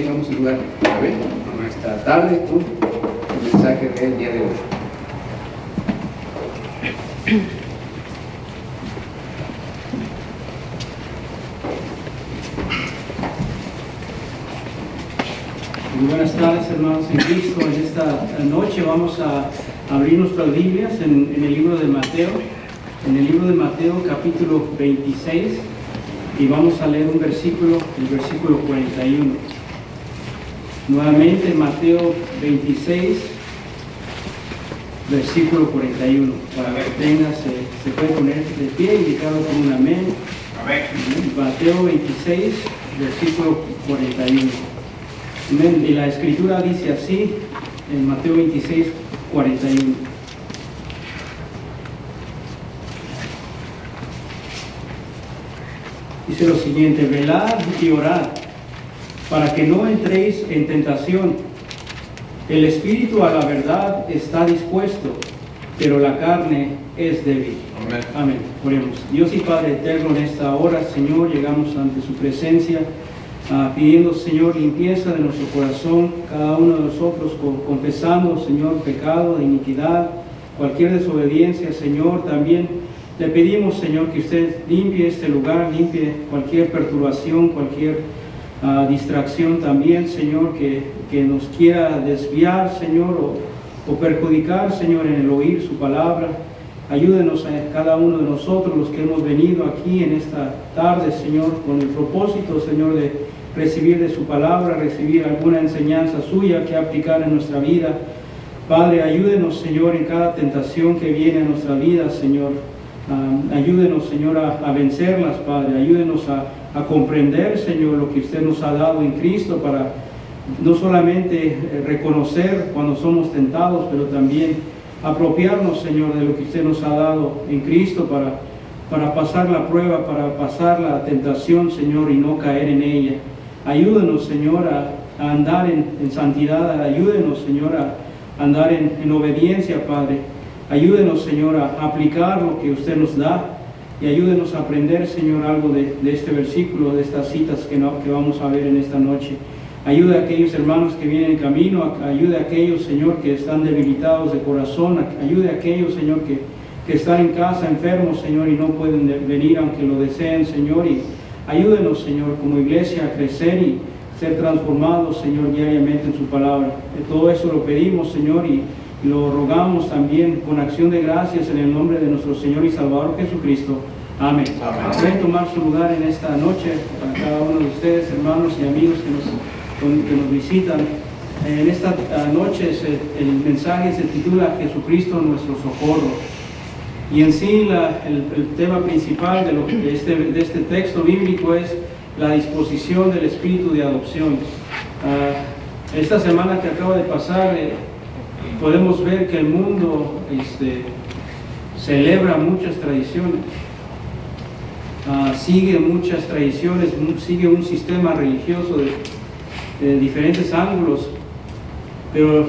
vamos a saludar a ver esta tarde con el mensaje del día de hoy. Muy buenas tardes, hermanos en Cristo. En esta noche vamos a abrir nuestras Biblias en el libro de Mateo, capítulo 26, y vamos a leer el versículo 41. Nuevamente Mateo 26, versículo 41. Para que tenga, se puede poner de pie, indicado con un amén. Amén. Mateo 26, versículo 41. Amén. Y la escritura dice así, en Mateo 26, 41. Dice lo siguiente: velad y orad, para que no entréis en tentación. El espíritu a la verdad está dispuesto, pero la carne es débil. Amén. Amén. Oremos. Dios y Padre eterno, en esta hora, Señor, llegamos ante su presencia, pidiendo, Señor, limpieza de nuestro corazón, cada uno de nosotros confesando, Señor, pecado, de iniquidad, cualquier desobediencia, Señor. También le pedimos, Señor, que usted limpie este lugar, limpie cualquier perturbación, cualquier distracción también, Señor, que nos quiera desviar, Señor, o perjudicar, Señor, en el oír su palabra. Ayúdenos a cada uno de nosotros, los que hemos venido aquí en esta tarde, Señor, con el propósito, Señor, de recibir de su palabra, recibir alguna enseñanza suya que aplicar en nuestra vida. Padre, ayúdenos, Señor, en cada tentación que viene a nuestra vida, Señor. Ayúdenos, Señor, a vencerlas, Padre. Ayúdenos a comprender, Señor, lo que usted nos ha dado en Cristo, para no solamente reconocer cuando somos tentados, pero también apropiarnos, Señor, de lo que usted nos ha dado en Cristo para pasar la prueba, para pasar la tentación, Señor, y no caer en ella. Ayúdenos, Señor, a andar en santidad. Ayúdenos, Señor, a andar en obediencia, Padre. Ayúdenos, Señor, a aplicar lo que usted nos da, y ayúdenos a aprender, Señor, algo de este versículo, de estas citas que vamos a ver en esta noche. Ayude a aquellos hermanos que vienen en camino, ayude a aquellos, Señor, que están debilitados de corazón, ayude a aquellos, Señor, que están en casa enfermos, Señor, y no pueden venir aunque lo deseen, Señor. Y ayúdenos, Señor, como iglesia a crecer y ser transformados, Señor, diariamente en su palabra. Todo eso lo pedimos, Señor, y lo rogamos también con acción de gracias en el nombre de nuestro Señor y Salvador Jesucristo. Amén. Pueden tomar su lugar en esta noche para cada uno de ustedes, hermanos y amigos que nos visitan. En esta noche el mensaje se titula Jesucristo nuestro socorro. Y en sí el tema principal de este texto bíblico es la disposición del espíritu de adopción. Esta semana que acaba de pasar, podemos ver que el mundo celebra muchas tradiciones, sigue muchas tradiciones, sigue un sistema religioso de diferentes ángulos, pero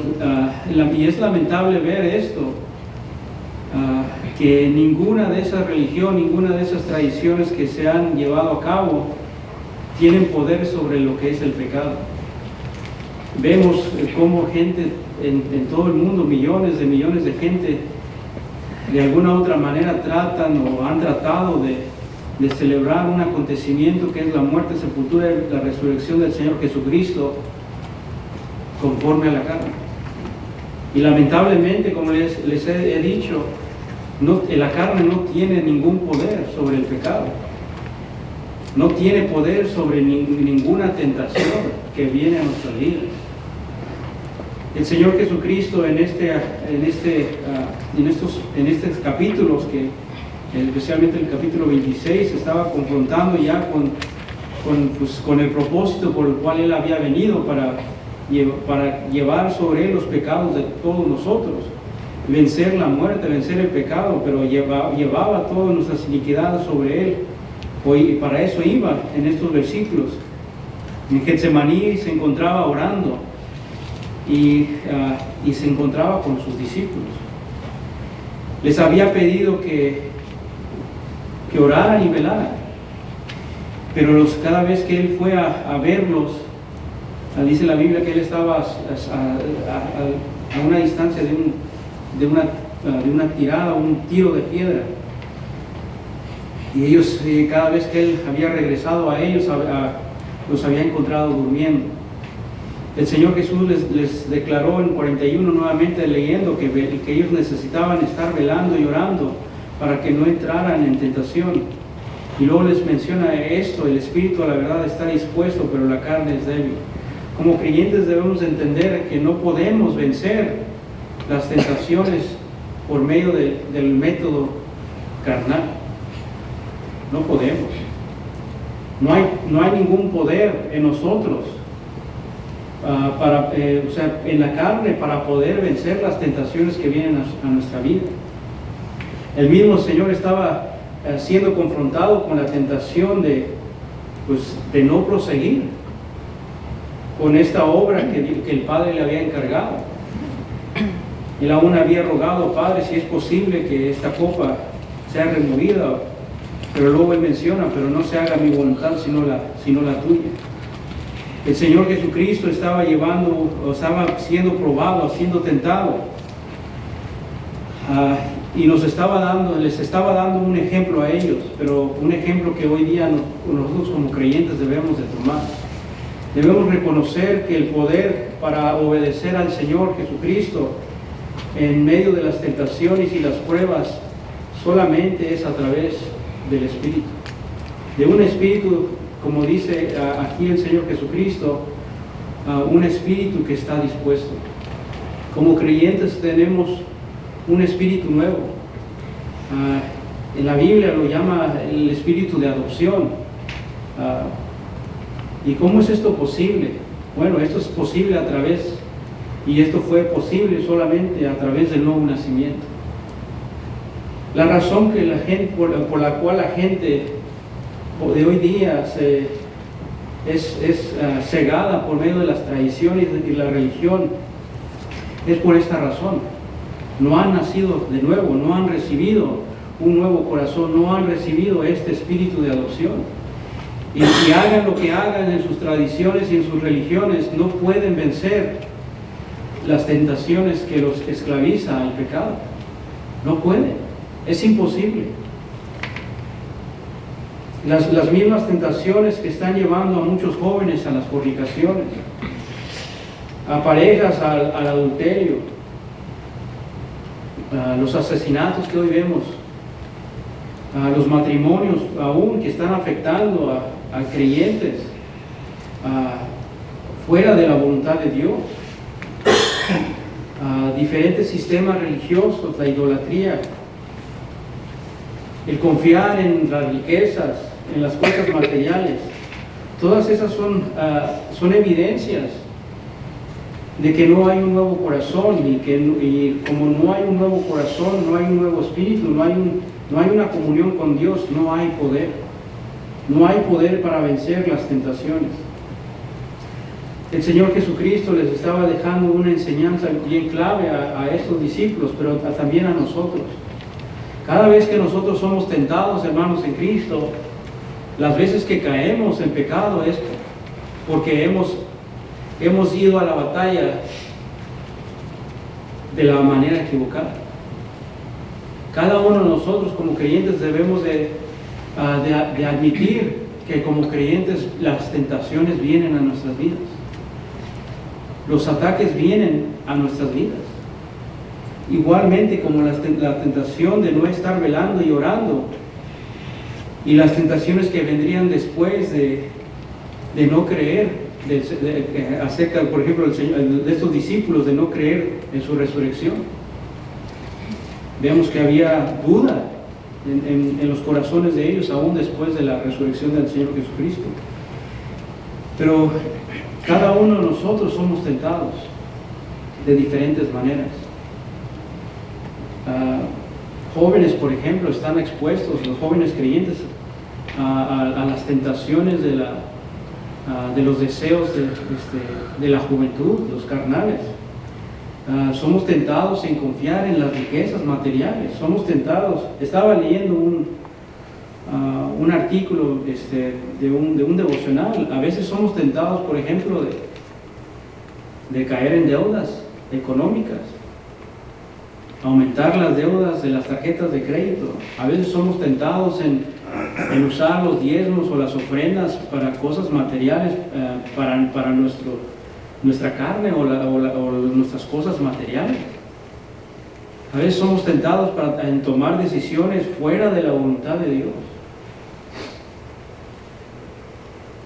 y es lamentable ver esto, que ninguna de esas religiones, ninguna de esas tradiciones que se han llevado a cabo tienen poder sobre lo que es el pecado. Vemos cómo gente en todo el mundo, millones de gente, de alguna u otra manera tratan o han tratado de celebrar un acontecimiento que es la muerte, sepultura y la resurrección del Señor Jesucristo conforme a la carne. Y lamentablemente, como les he dicho, la carne no tiene ningún poder sobre el pecado, no tiene poder sobre ninguna tentación que viene a nuestra vida. El Señor Jesucristo en estos capítulos, especialmente el capítulo 26, estaba confrontando ya con el propósito por el cual Él había venido, para llevar sobre Él los pecados de todos nosotros, vencer la muerte, vencer el pecado, pero llevaba todas nuestras iniquidades sobre Él. Y para eso iba en estos versículos. En Getsemaní se encontraba orando y se encontraba con sus discípulos. Les había pedido que oraran y velaran, pero cada vez que Él fue a verlos, Dice la Biblia que él estaba a una distancia de una tirada, un tiro de piedra. Y ellos, cada vez que él había regresado a ellos, los había encontrado durmiendo. El Señor Jesús les declaró en 41 nuevamente, leyendo, que ellos necesitaban estar velando y orando para que no entraran en tentación. Y luego les menciona esto: el espíritu a la verdad está dispuesto, pero la carne es débil. Como creyentes debemos entender que no podemos vencer las tentaciones por medio del método carnal. No podemos. No hay ningún poder en nosotros, en la carne, para poder vencer las tentaciones que vienen a nuestra vida. El mismo Señor estaba siendo confrontado con la tentación de no proseguir con esta obra que el Padre le había encargado. Él aún había rogado: Padre, si es posible que esta copa sea removida. Pero luego él menciona: pero no se haga mi voluntad sino la tuya. El Señor Jesucristo estaba siendo probado, siendo tentado, y les estaba dando un ejemplo a ellos, pero un ejemplo que hoy día nosotros como creyentes debemos de tomar. Debemos reconocer que el poder para obedecer al Señor Jesucristo en medio de las tentaciones y las pruebas solamente es a través del Espíritu. De un Espíritu, como dice aquí el Señor Jesucristo, un Espíritu que está dispuesto. Como creyentes tenemos un Espíritu nuevo. En la Biblia lo llama el Espíritu de adopción. ¿Y cómo es esto posible? Bueno, esto es posible y esto fue posible solamente a través del nuevo nacimiento. La razón por la cual la gente de hoy día es cegada por medio de las tradiciones y la religión es por esta razón. No han nacido de nuevo, no han recibido un nuevo corazón, no han recibido este espíritu de adopción. Y si hagan lo que hagan en sus tradiciones y en sus religiones, no pueden vencer las tentaciones que los esclaviza al pecado. No pueden, es imposible. Las mismas tentaciones que están llevando a muchos jóvenes a las fornicaciones, a parejas al adulterio, a los asesinatos que hoy vemos, a los matrimonios aún que están afectando a creyentes fuera de la voluntad de Dios, a diferentes sistemas religiosos, la idolatría, el confiar en las riquezas, en las cosas materiales. Todas esas son evidencias de que no hay un nuevo corazón, y como no hay un nuevo corazón, no hay un nuevo espíritu, no hay una comunión con Dios, no hay poder. No hay poder para vencer las tentaciones. El Señor Jesucristo les estaba dejando una enseñanza bien clave a estos discípulos, pero también a nosotros. Cada vez que nosotros somos tentados, hermanos, en Cristo, las veces que caemos en pecado es porque hemos ido a la batalla de la manera equivocada. Cada uno de nosotros como creyentes debemos de admitir que como creyentes las tentaciones vienen a nuestras vidas. Los ataques vienen a nuestras vidas. Igualmente como la tentación de no estar velando y orando, y las tentaciones que vendrían después de no creer, acerca, por ejemplo, de estos discípulos, de no creer en su resurrección. Vemos que había duda en los corazones de ellos aún después de la resurrección del Señor Jesucristo. Pero cada uno de nosotros somos tentados de diferentes maneras. Jóvenes, por ejemplo, están expuestos, los jóvenes creyentes, a las tentaciones de los deseos de la juventud, los carnales. Somos tentados en confiar en las riquezas materiales. Somos tentados. Estaba leyendo un artículo de un devocional. A veces somos tentados, por ejemplo, de caer en deudas económicas, aumentar las deudas de las tarjetas de crédito. A veces somos tentados en usar los diezmos o las ofrendas para cosas materiales, para nuestra carne o nuestras cosas materiales. A veces somos tentados en tomar decisiones fuera de la voluntad de Dios.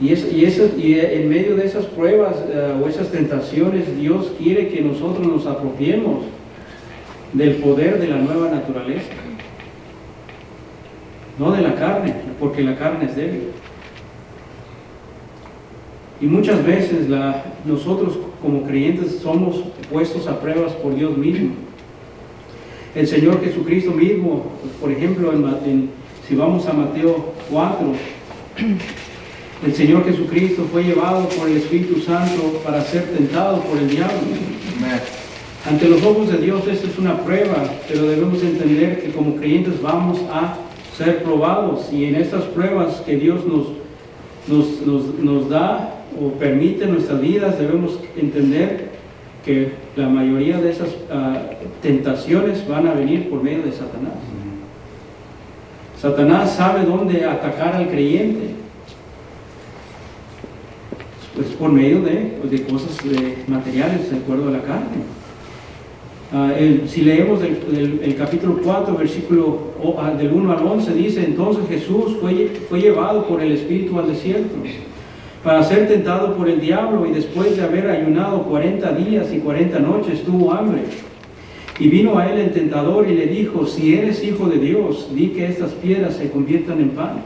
Y en medio de esas pruebas o esas tentaciones, Dios quiere que nosotros nos apropiemos del poder de la nueva naturaleza, no de la carne, porque la carne es débil. Y muchas veces nosotros como creyentes somos puestos a pruebas por Dios mismo. El Señor Jesucristo mismo, por ejemplo, si vamos a Mateo 4, el Señor Jesucristo fue llevado por el Espíritu Santo para ser tentado por el diablo. Amén. Ante los ojos de Dios esto es una prueba, pero debemos entender que como creyentes vamos a ser probados, y en estas pruebas que Dios nos da o permite en nuestras vidas, debemos entender que la mayoría de esas tentaciones van a venir por medio de Satanás. Satanás sabe dónde atacar al creyente, pues por medio de cosas materiales, de acuerdo a la carne. Si leemos el capítulo 4, versículo del 1 al 11, dice: entonces Jesús fue llevado por el Espíritu al desierto para ser tentado por el diablo, y después de haber ayunado 40 días y 40 noches tuvo hambre. Y vino a él el tentador y le dijo: si eres hijo de Dios, di que estas piedras se conviertan en pan.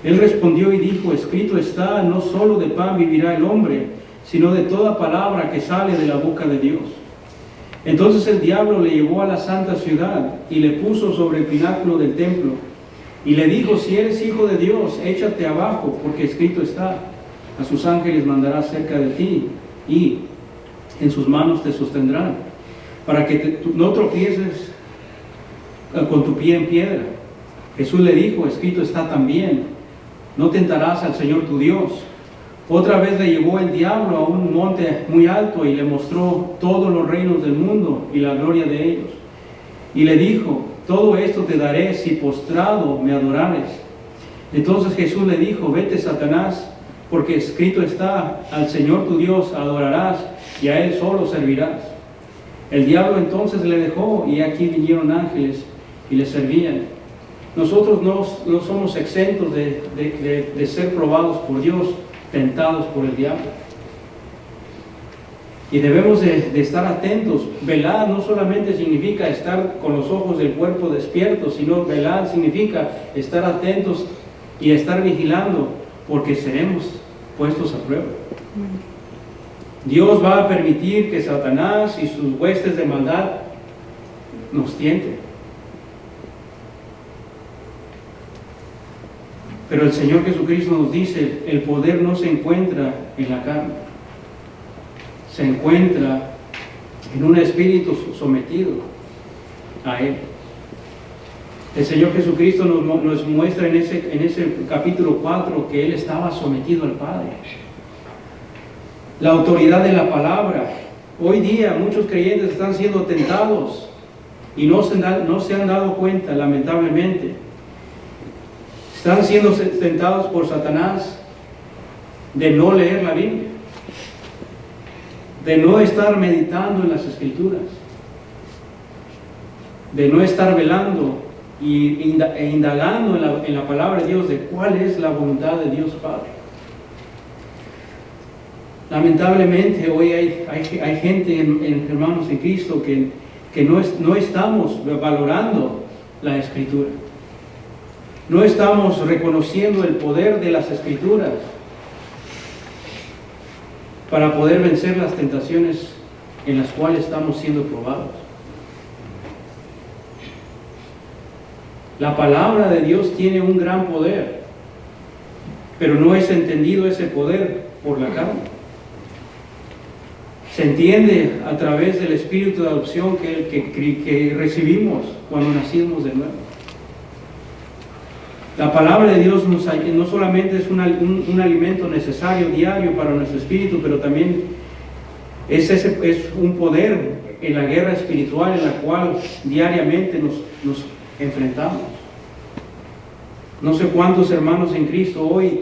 Él respondió y dijo: escrito está, no solo de pan vivirá el hombre, sino de toda palabra que sale de la boca de Dios. Entonces el diablo le llevó a la santa ciudad y le puso sobre el pináculo del templo y le dijo: si eres hijo de Dios, échate abajo, porque escrito está: a sus ángeles mandará cerca de ti y en sus manos te sostendrán, para que no tropieces con tu pie en piedra. Jesús le dijo: escrito está también: no tentarás al Señor tu Dios. Otra vez le llevó el diablo a un monte muy alto y le mostró todos los reinos del mundo y la gloria de ellos. Y le dijo: todo esto te daré si postrado me adorares. Entonces Jesús le dijo: vete, Satanás, porque escrito está: al Señor tu Dios adorarás y a Él solo servirás. El diablo entonces le dejó, y aquí vinieron ángeles y le servían. Nosotros no somos exentos de ser probados por Dios, tentados por el diablo. Y debemos de estar atentos. Velar no solamente significa estar con los ojos del cuerpo despiertos, sino velar significa estar atentos y estar vigilando, porque seremos puestos a prueba. Dios va a permitir que Satanás y sus huestes de maldad nos tienten. Pero el Señor Jesucristo nos dice: el poder no se encuentra en la carne, se encuentra en un espíritu sometido a Él. El Señor Jesucristo nos muestra en ese capítulo 4 que Él estaba sometido al Padre. La autoridad de la palabra. Hoy día muchos creyentes están siendo tentados y no se han dado cuenta, lamentablemente. Están siendo tentados por Satanás de no leer la Biblia, de no estar meditando en las Escrituras, de no estar velando e indagando en la palabra de Dios de cuál es la voluntad de Dios Padre. Lamentablemente hoy hay gente, hermanos en Cristo, que no estamos valorando la Escritura. No estamos reconociendo el poder de las Escrituras para poder vencer las tentaciones en las cuales estamos siendo probados. La palabra de Dios tiene un gran poder, pero no es entendido ese poder por la carne. Se entiende a través del espíritu de adopción que recibimos cuando nacimos de nuevo. La palabra de Dios no solamente es un alimento necesario diario para nuestro espíritu, pero también Es un poder en la guerra espiritual en la cual diariamente nos enfrentamos. No sé cuántos hermanos en Cristo hoy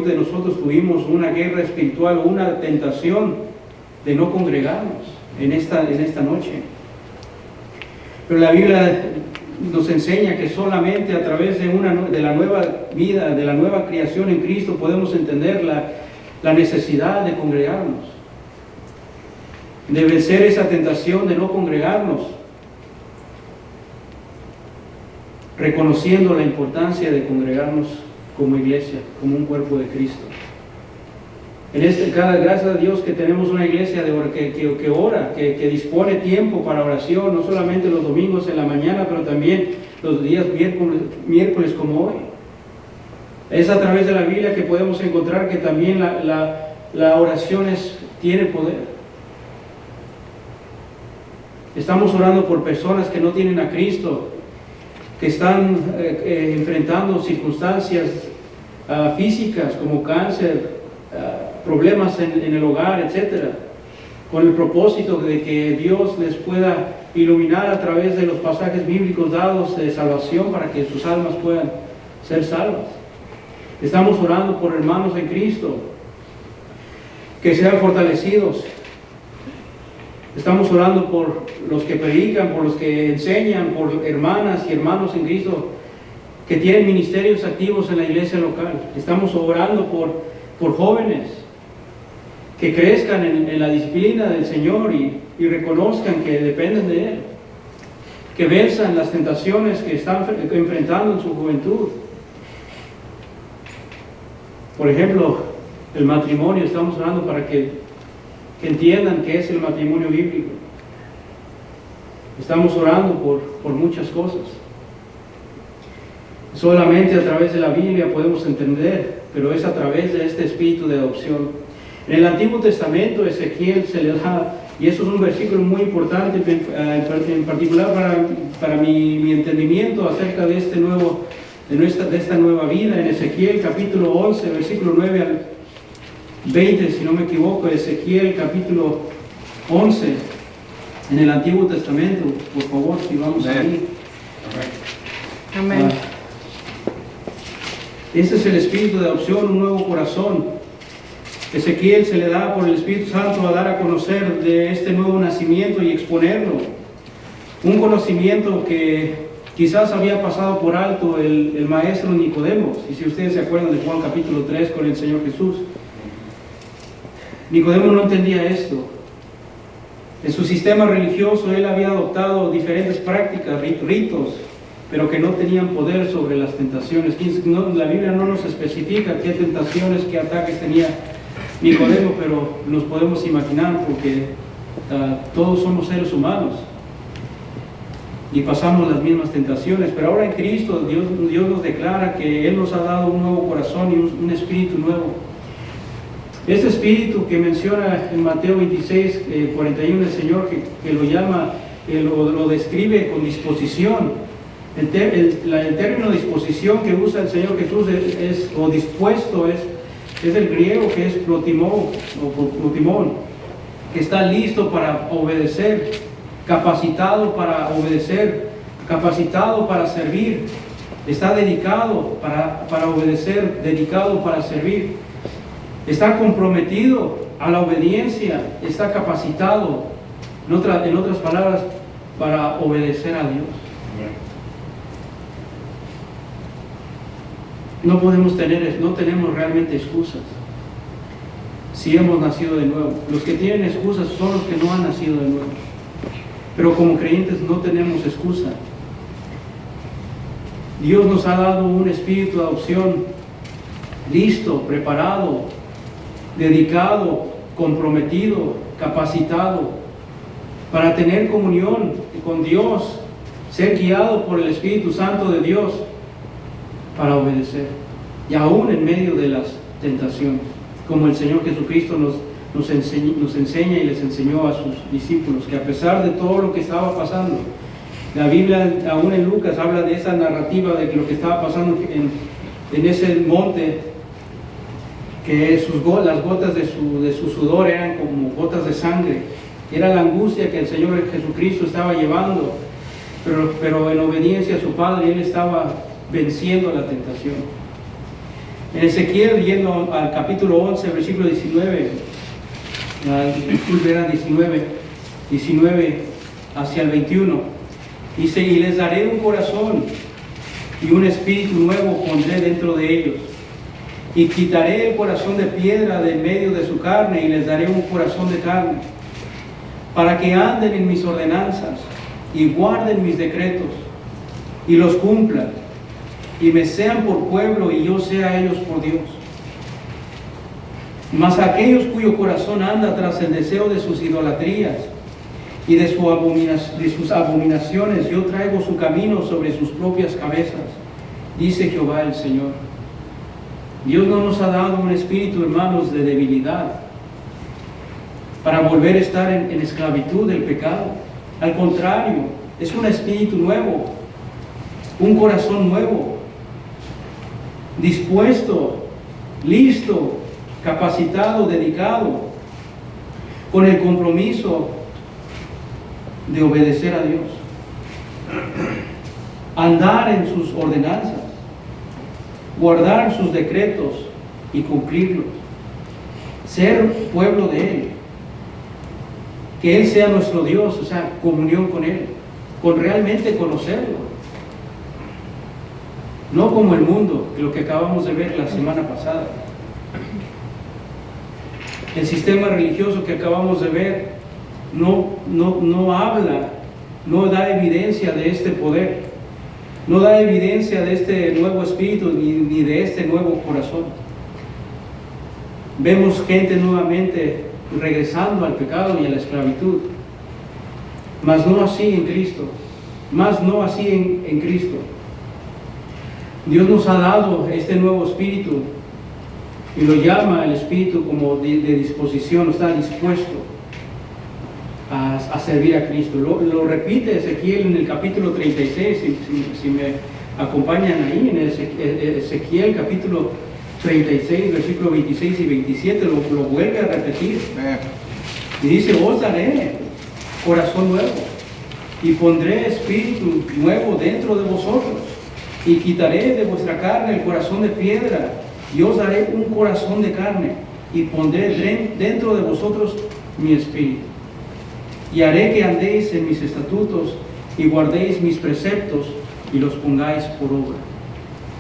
de nosotros tuvimos una guerra espiritual o una tentación de no congregarnos en esta noche. Pero la Biblia nos enseña que solamente a través de la nueva vida, de la nueva creación en Cristo, podemos entender la necesidad de congregarnos, de vencer esa tentación de no congregarnos, reconociendo la importancia de congregarnos como iglesia, como un cuerpo de Cristo. Gracias a Dios que tenemos una iglesia que ora, que dispone tiempo para oración, no solamente los domingos en la mañana, pero también los días miércoles como hoy. Es a través de la Biblia que podemos encontrar que también la oración tiene poder. Estamos orando por personas que no tienen a Cristo, que están enfrentando circunstancias físicas como cáncer, problemas en el hogar, etc., con el propósito de que Dios les pueda iluminar a través de los pasajes bíblicos dados de salvación para que sus almas puedan ser salvas. Estamos orando por hermanos en Cristo que sean fortalecidos. Estamos orando por los que predican, por los que enseñan, por hermanas y hermanos en Cristo que tienen ministerios activos en la iglesia local. Estamos orando por jóvenes que crezcan en la disciplina del Señor y reconozcan que dependen de Él, que venzan las tentaciones que están enfrentando en su juventud. Por ejemplo, el matrimonio, estamos orando para que entiendan qué es el matrimonio bíblico. Estamos orando por muchas cosas. Solamente a través de la Biblia podemos entender, pero es a través de este espíritu de adopción. En el Antiguo Testamento, Ezequiel se le da, y eso es un versículo muy importante, en particular para mi entendimiento acerca de esta nueva vida. En Ezequiel capítulo 11, versículo 9 al 20, si no me equivoco, Ezequiel capítulo 11, en el Antiguo Testamento, por favor, si vamos ahí. Amén. Ese es el espíritu de adopción, un nuevo corazón. Ezequiel se le da por el Espíritu Santo a dar a conocer de este nuevo nacimiento y exponerlo. Un conocimiento que quizás había pasado por alto el maestro Nicodemo, y si ustedes se acuerdan de Juan capítulo 3 con el Señor Jesús. Nicodemo no entendía esto. En su sistema religioso él había adoptado diferentes prácticas, ritos, pero que no tenían poder sobre las tentaciones. La Biblia no nos especifica qué tentaciones, qué ataques tenía Nicodemo, pero nos podemos imaginar porque todos somos seres humanos y pasamos las mismas tentaciones. Pero ahora en Cristo Dios nos declara que Él nos ha dado un nuevo corazón y un espíritu nuevo. Este espíritu que menciona en Mateo 26, 41 el Señor, que lo llama, lo describe con disposición. El término disposición que usa el Señor Jesús o dispuesto es el griego que es protimón, que está listo para obedecer, capacitado para obedecer, capacitado para servir, está dedicado para obedecer, dedicado para servir. Está comprometido a la obediencia, está capacitado, en otras palabras, para obedecer a Dios. No tenemos realmente excusas si hemos nacido de nuevo. Los que tienen excusas son los que no han nacido de nuevo. Pero como creyentes no tenemos excusa. Dios nos ha dado un espíritu de adopción listo, preparado, dedicado, comprometido, capacitado para tener comunión con Dios, ser guiado por el Espíritu Santo de Dios para obedecer, y aún en medio de las tentaciones, como el Señor Jesucristo nos enseña y les enseñó a sus discípulos, que a pesar de todo lo que estaba pasando, la Biblia aún en Lucas habla de esa narrativa de lo que estaba pasando en ese monte que las gotas de su sudor eran como gotas de sangre. Era la angustia que el Señor Jesucristo estaba llevando, pero en obediencia a su Padre, Él estaba venciendo la tentación. En Ezequiel, yendo al capítulo 11, versículo 19, era 19 hacia el 21, dice: y les daré un corazón y un espíritu nuevo pondré dentro de ellos, y quitaré el corazón de piedra de en medio de su carne, y les daré un corazón de carne, para que anden en mis ordenanzas y guarden mis decretos y los cumplan, y me sean por pueblo y yo sea a ellos por Dios. Mas aquellos cuyo corazón anda tras el deseo de sus idolatrías y de sus abominaciones, yo traigo su camino sobre sus propias cabezas, dice Jehová el Señor. Dios no nos ha dado un espíritu, hermanos, de debilidad para volver a estar en esclavitud del pecado. Al contrario, es un espíritu nuevo, un corazón nuevo, dispuesto, listo, capacitado, dedicado, con el compromiso de obedecer a Dios, andar en sus ordenanzas, guardar sus decretos y cumplirlos, ser pueblo de Él, que Él sea nuestro Dios, o sea, comunión con Él, con realmente conocerlo, no como el mundo, lo que acabamos de ver la semana pasada. El sistema religioso que acabamos de ver no habla, no da evidencia de este poder, no da evidencia de este nuevo espíritu ni de este nuevo corazón. Vemos gente nuevamente regresando al pecado y a la esclavitud, mas no así en Cristo, en Cristo. Dios nos ha dado este nuevo espíritu y lo llama el espíritu como de disposición, está dispuesto a servir a Cristo. Lo repite Ezequiel en el capítulo 36, si me acompañan ahí, en Ezequiel capítulo 36, versículos 26 y 27, lo vuelve a repetir. Y dice: os daré corazón nuevo y pondré espíritu nuevo dentro de vosotros, y quitaré de vuestra carne el corazón de piedra, y os daré un corazón de carne, y pondré dentro de vosotros mi espíritu. Y haré que andéis en mis estatutos y guardéis mis preceptos y los pongáis por obra.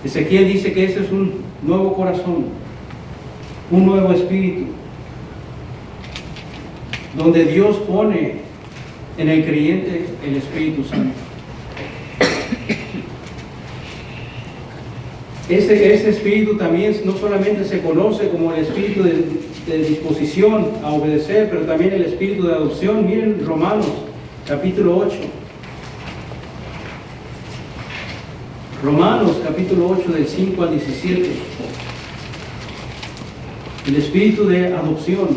Ezequiel dice que ese es un nuevo corazón, un nuevo espíritu, donde Dios pone en el creyente el Espíritu Santo. Ese espíritu también no solamente se conoce como el espíritu de disposición a obedecer, pero también el espíritu de adopción. Miren Romanos capítulo 8. Romanos capítulo 8 del 5 al 17. El espíritu de adopción.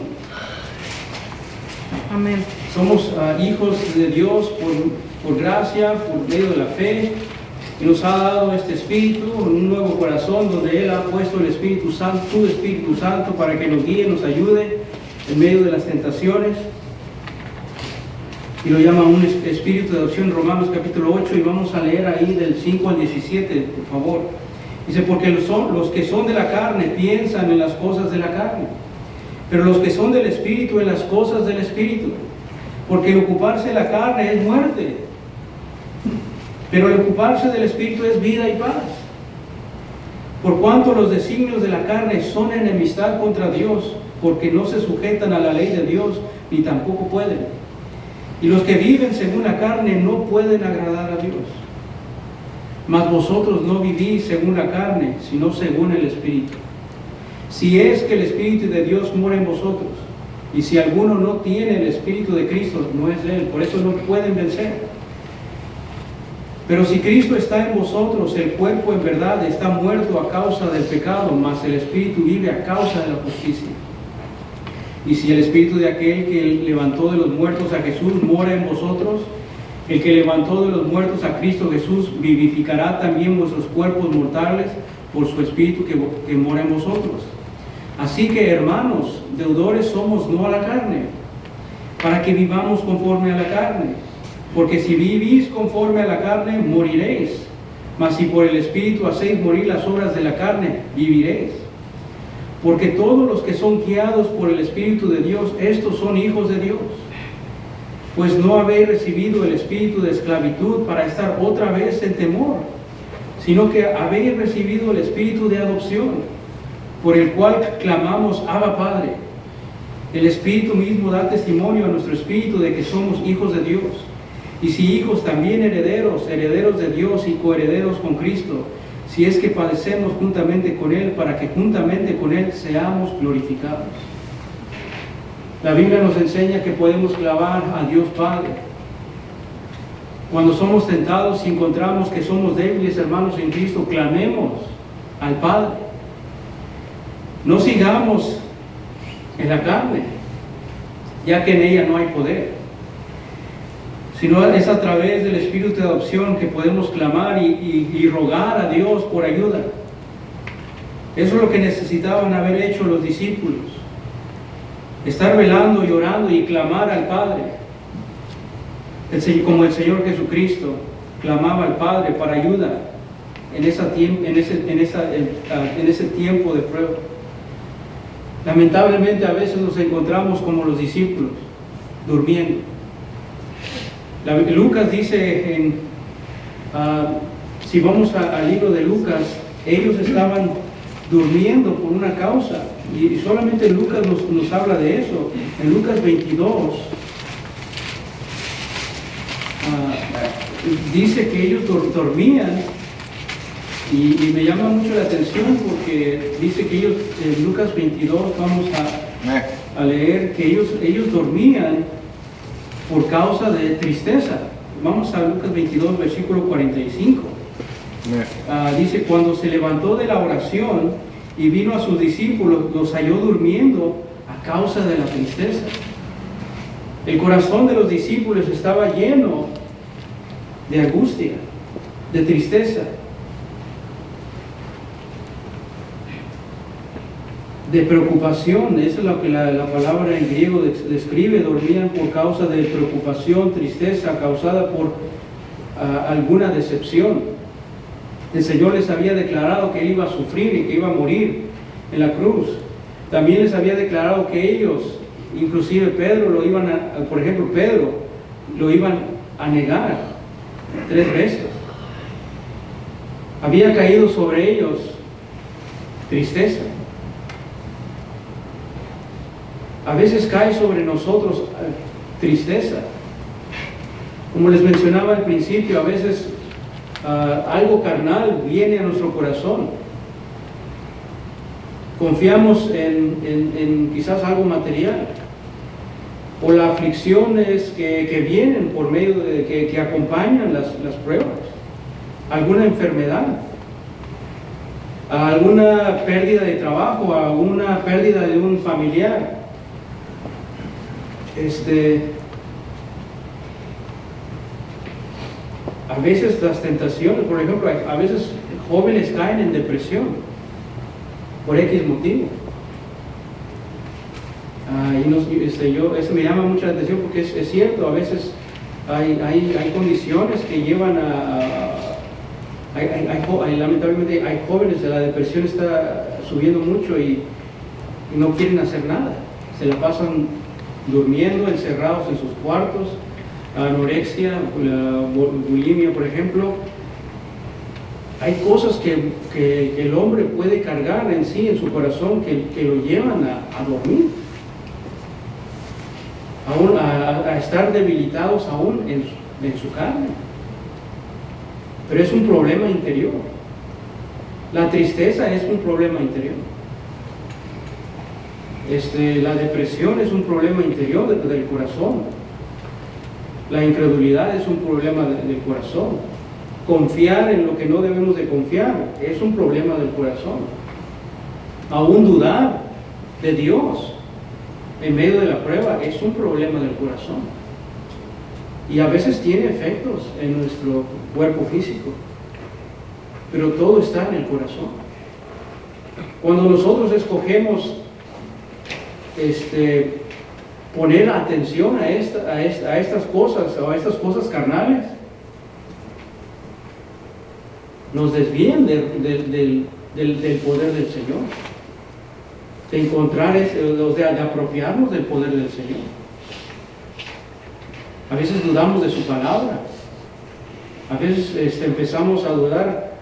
Amén. Somos hijos de Dios por gracia, por medio de la fe, y nos ha dado este espíritu, un nuevo corazón, donde Él ha puesto el Espíritu Santo, su Espíritu Santo, para que nos guíe, nos ayude en medio de las tentaciones. Y lo llama un espíritu de adopción, Romanos capítulo 8, y vamos a leer ahí del 5 al 17, por favor. Dice: porque los que son de la carne piensan en las cosas de la carne, pero los que son del Espíritu en las cosas del Espíritu. Porque el ocuparse de la carne es muerte, pero el ocuparse del Espíritu es vida y paz. Por cuanto los designios de la carne son enemistad contra Dios, porque no se sujetan a la ley de Dios, ni tampoco pueden. Y los que viven según la carne no pueden agradar a Dios. Mas vosotros no vivís según la carne, sino según el Espíritu. Si es que el Espíritu de Dios mora en vosotros, y si alguno no tiene el Espíritu de Cristo, no es de Él, por eso no pueden vencer. Pero si Cristo está en vosotros, el cuerpo en verdad está muerto a causa del pecado, mas el Espíritu vive a causa de la justicia. Y si el Espíritu de aquel que levantó de los muertos a Jesús mora en vosotros, el que levantó de los muertos a Cristo Jesús vivificará también vuestros cuerpos mortales por su Espíritu que mora en vosotros. Así que, hermanos, deudores somos no a la carne, para que vivamos conforme a la carne. Porque si vivís conforme a la carne, moriréis. Mas si por el Espíritu hacéis morir las obras de la carne, viviréis. Porque todos los que son guiados por el Espíritu de Dios, estos son hijos de Dios. Pues no habéis recibido el espíritu de esclavitud para estar otra vez en temor, sino que habéis recibido el espíritu de adopción, por el cual clamamos, Abba, Padre. El Espíritu mismo da testimonio a nuestro espíritu de que somos hijos de Dios. Y si hijos, también herederos, herederos de Dios y coherederos con Cristo, si es que padecemos juntamente con Él, para que juntamente con Él seamos glorificados. La Biblia nos enseña que podemos clamar a Dios Padre. Cuando somos tentados y encontramos que somos débiles, hermanos en Cristo, clamemos al Padre. No sigamos en la carne, ya que en ella no hay poder, sino es a través del Espíritu de adopción que podemos clamar y rogar a Dios por ayuda. Eso es lo que necesitaban haber hecho los discípulos. Estar velando, llorando y clamar al Padre. Como el Señor Jesucristo clamaba al Padre para ayuda en ese tiempo de prueba. Lamentablemente a veces nos encontramos como los discípulos, durmiendo. Lucas dice, si vamos al libro de Lucas, ellos estaban durmiendo por una causa, y solamente Lucas nos habla de eso. En Lucas 22 dice que ellos dormían, y me llama mucho la atención porque dice que ellos, en Lucas 22 vamos a leer que ellos dormían por causa de tristeza. Vamos a Lucas 22 versículo 45. Dice, cuando se levantó de la oración y vino a sus discípulos, los halló durmiendo a causa de la tristeza. El corazón de los discípulos estaba lleno de angustia, de tristeza, de preocupación. Eso es lo que la palabra en griego describe. Dormían por causa de preocupación, tristeza causada por alguna decepción. El Señor les había declarado que Él iba a sufrir y que iba a morir en la cruz. También les había declarado que ellos, inclusive Pedro, por ejemplo Pedro, lo iban a negar 3 veces. Había caído sobre ellos tristeza. A veces cae sobre nosotros tristeza. Como les mencionaba al principio, a veces algo carnal viene a nuestro corazón. Confiamos en quizás algo material, o las aflicciones que vienen por medio de que acompañan las pruebas, alguna enfermedad, alguna pérdida de trabajo, alguna pérdida de un familiar. A veces las tentaciones, por ejemplo, a veces jóvenes caen en depresión por X motivo. Eso me llama mucha atención porque es cierto, a veces hay condiciones que llevan lamentablemente hay jóvenes, la depresión está subiendo mucho y no quieren hacer nada, se la pasan durmiendo, encerrados en sus cuartos. Anorexia, bulimia, por ejemplo. Hay cosas que el hombre puede cargar en sí, en su corazón, que lo llevan a dormir, a estar debilitados aún en su carne. Pero es un problema interior. La tristeza es un problema interior. La depresión es un problema interior del corazón. La incredulidad es un problema del corazón. Confiar en lo que no debemos de confiar es un problema del corazón. Aún dudar de Dios en medio de la prueba es un problema del corazón. Y a veces tiene efectos en nuestro cuerpo físico, pero todo está en el corazón. Cuando nosotros escogemos poner atención a estas cosas, o a estas cosas carnales, nos desvían del poder del Señor, de encontrar, de apropiarnos del poder del Señor. A veces dudamos de su palabra, a veces empezamos a dudar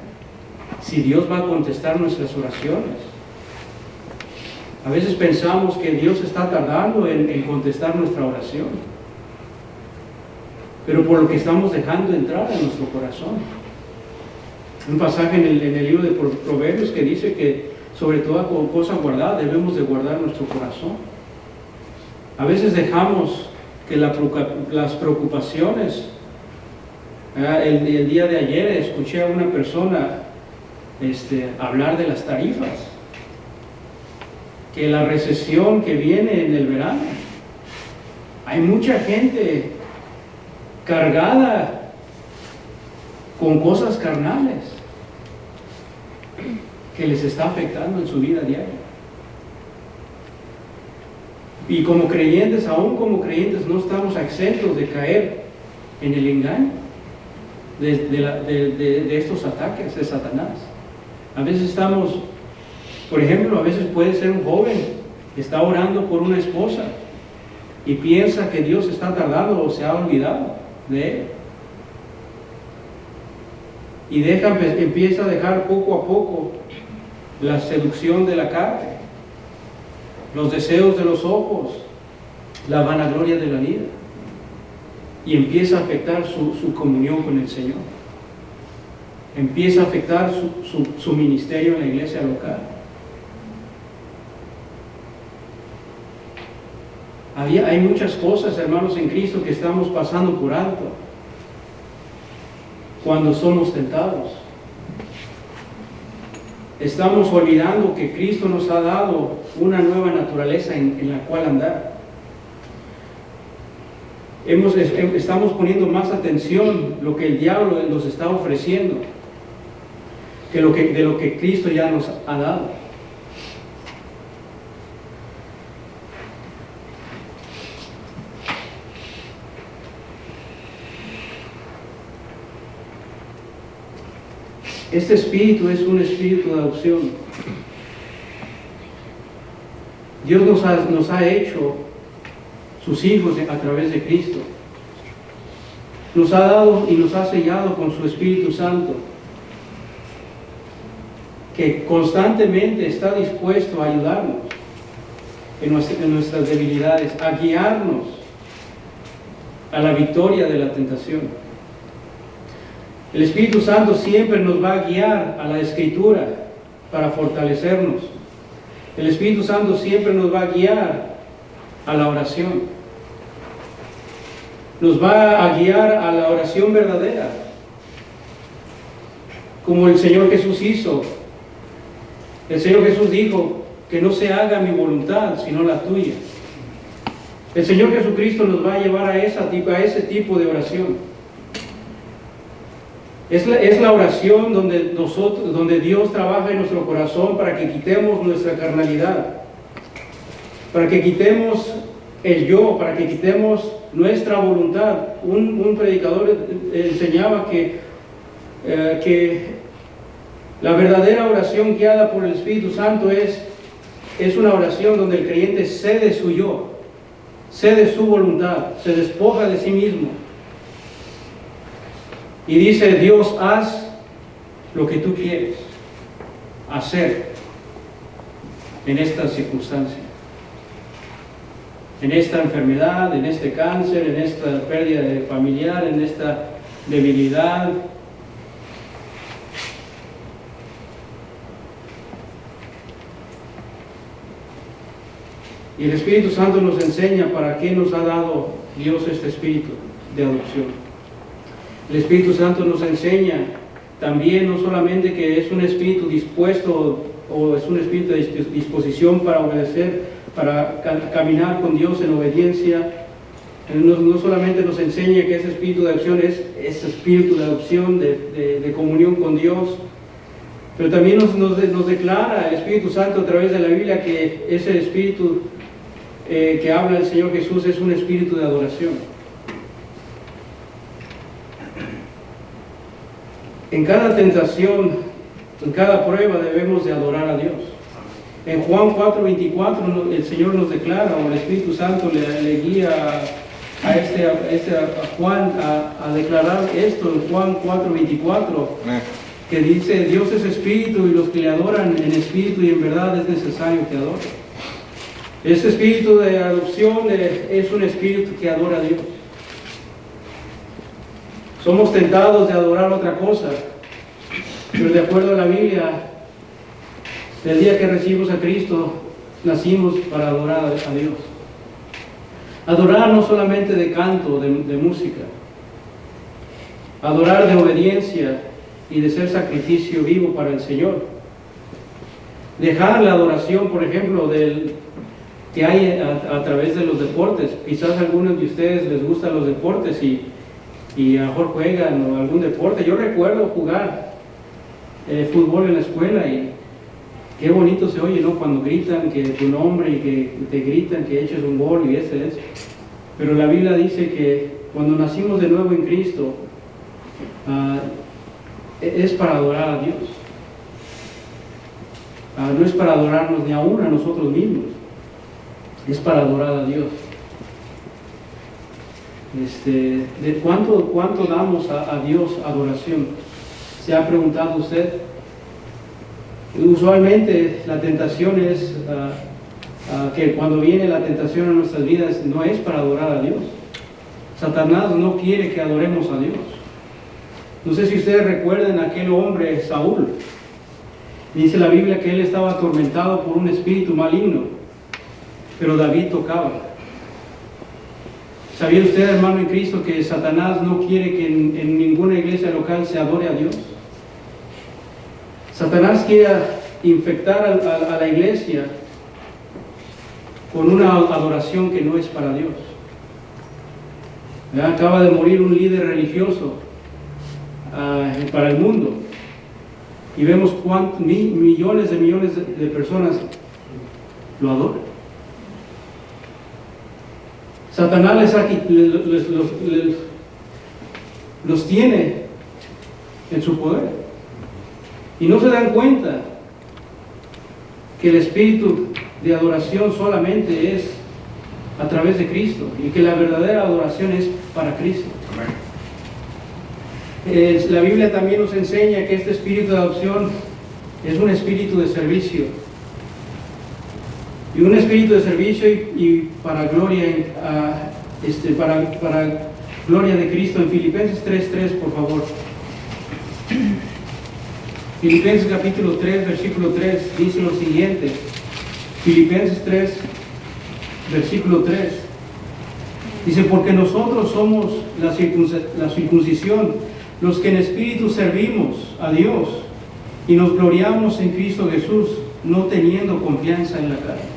si Dios va a contestar nuestras oraciones. A veces pensamos que Dios está tardando en contestar nuestra oración, pero por lo que estamos dejando entrar en nuestro corazón. Un pasaje en el libro de Proverbios que dice que sobre toda cosa guardada debemos de guardar nuestro corazón. A veces dejamos que las preocupaciones. El día de ayer escuché a una persona hablar de las tarifas, que la recesión que viene en el verano, hay mucha gente cargada con cosas carnales que les está afectando en su vida diaria. Y como creyentes, aún como creyentes, no estamos exentos de caer en el engaño de estos ataques de Satanás. A veces estamos, por ejemplo, a veces puede ser un joven que está orando por una esposa y piensa que Dios está tardando o se ha olvidado de él. Y empieza a dejar poco a poco la seducción de la carne, los deseos de los ojos, la vanagloria de la vida, y empieza a afectar su comunión con el Señor. Empieza a afectar su ministerio en la iglesia local. Hay muchas cosas, hermanos en Cristo, que estamos pasando por alto cuando somos tentados. Estamos olvidando que Cristo nos ha dado una nueva naturaleza en la cual andar. Estamos poniendo más atención lo que el diablo nos está ofreciendo que de lo que Cristo ya nos ha dado. Este espíritu es un espíritu de adopción. Dios nos ha hecho sus hijos a través de Cristo. Nos ha dado y nos ha sellado con su Espíritu Santo, que constantemente está dispuesto a ayudarnos en nuestras debilidades, a guiarnos a la victoria de la tentación. El Espíritu Santo siempre nos va a guiar a la Escritura para fortalecernos. El Espíritu Santo siempre nos va a guiar a la oración. Nos va a guiar a la oración verdadera, como el Señor Jesús hizo. El Señor Jesús dijo que no se haga mi voluntad, sino la tuya. El Señor Jesucristo nos va a llevar a ese tipo de oración. Es la oración donde Dios trabaja en nuestro corazón para que quitemos nuestra carnalidad, para que quitemos el yo, para que quitemos nuestra voluntad. Un predicador enseñaba que la verdadera oración guiada por el Espíritu Santo es una oración donde el creyente cede su yo, cede su voluntad, se despoja de sí mismo y dice: Dios, haz lo que tú quieres hacer en esta circunstancia, en esta enfermedad, en este cáncer, en esta pérdida familiar, en esta debilidad. Y el Espíritu Santo nos enseña para qué nos ha dado Dios este espíritu de adopción. El Espíritu Santo nos enseña también no solamente que es un espíritu dispuesto o es un espíritu de disposición para obedecer, para caminar con Dios en obediencia. No solamente nos enseña que ese espíritu de adopción es ese espíritu de adopción, de comunión con Dios, pero también nos declara el Espíritu Santo a través de la Biblia que ese espíritu que habla el Señor Jesús es un espíritu de adoración. En cada tentación, en cada prueba debemos de adorar a Dios. En Juan 4:24 el Señor nos declara, o el Espíritu Santo le guía a Juan a declarar esto en Juan 4:24, que dice: Dios es espíritu y los que le adoran en espíritu y en verdad es necesario que adoren. Ese espíritu de adopción es un espíritu que adora a Dios. Somos tentados de adorar otra cosa, pero de acuerdo a la Biblia, el día que recibimos a Cristo, nacimos para adorar a Dios. Adorar no solamente de canto, de música. Adorar de obediencia y de ser sacrificio vivo para el Señor. Dejar la adoración, por ejemplo, que hay a través de los deportes. Quizás a algunos de ustedes les gustan los deportes y a lo mejor juegan o algún deporte. Yo recuerdo jugar fútbol en la escuela y qué bonito se oye, ¿no? Cuando gritan que tu nombre y que te gritan que eches un gol y eso. Pero la Biblia dice que cuando nacimos de nuevo en Cristo, es para adorar a Dios. No es para adorarnos ni aún a nosotros mismos, es para adorar a Dios. ¿De cuánto damos a Dios adoración? ¿Se ha preguntado usted? Usualmente la tentación es que cuando viene la tentación a nuestras vidas no es para adorar a Dios. Satanás no quiere que adoremos a Dios. No sé si ustedes recuerdan a aquel hombre Saúl. Dice la Biblia que él estaba atormentado por un espíritu maligno, pero David tocaba. ¿Sabía usted, hermano en Cristo, que Satanás no quiere que en ninguna iglesia local se adore a Dios? Satanás quiere infectar a la iglesia con una adoración que no es para Dios. Acaba de morir un líder religioso para el mundo y vemos cuántos millones de personas lo adoran. Satanás los tiene en su poder y no se dan cuenta que el espíritu de adoración solamente es a través de Cristo y que la verdadera adoración es para Cristo. La Biblia también nos enseña que este espíritu de adopción es un espíritu de servicio y un espíritu de servicio y para gloria para gloria de Cristo. En Filipenses 3:3, por favor. Filipenses capítulo 3, versículo 3 dice lo siguiente. Filipenses 3, versículo 3 dice: porque nosotros somos la circuncisión, los que en espíritu servimos a Dios y nos gloriamos en Cristo Jesús, no teniendo confianza en la carne.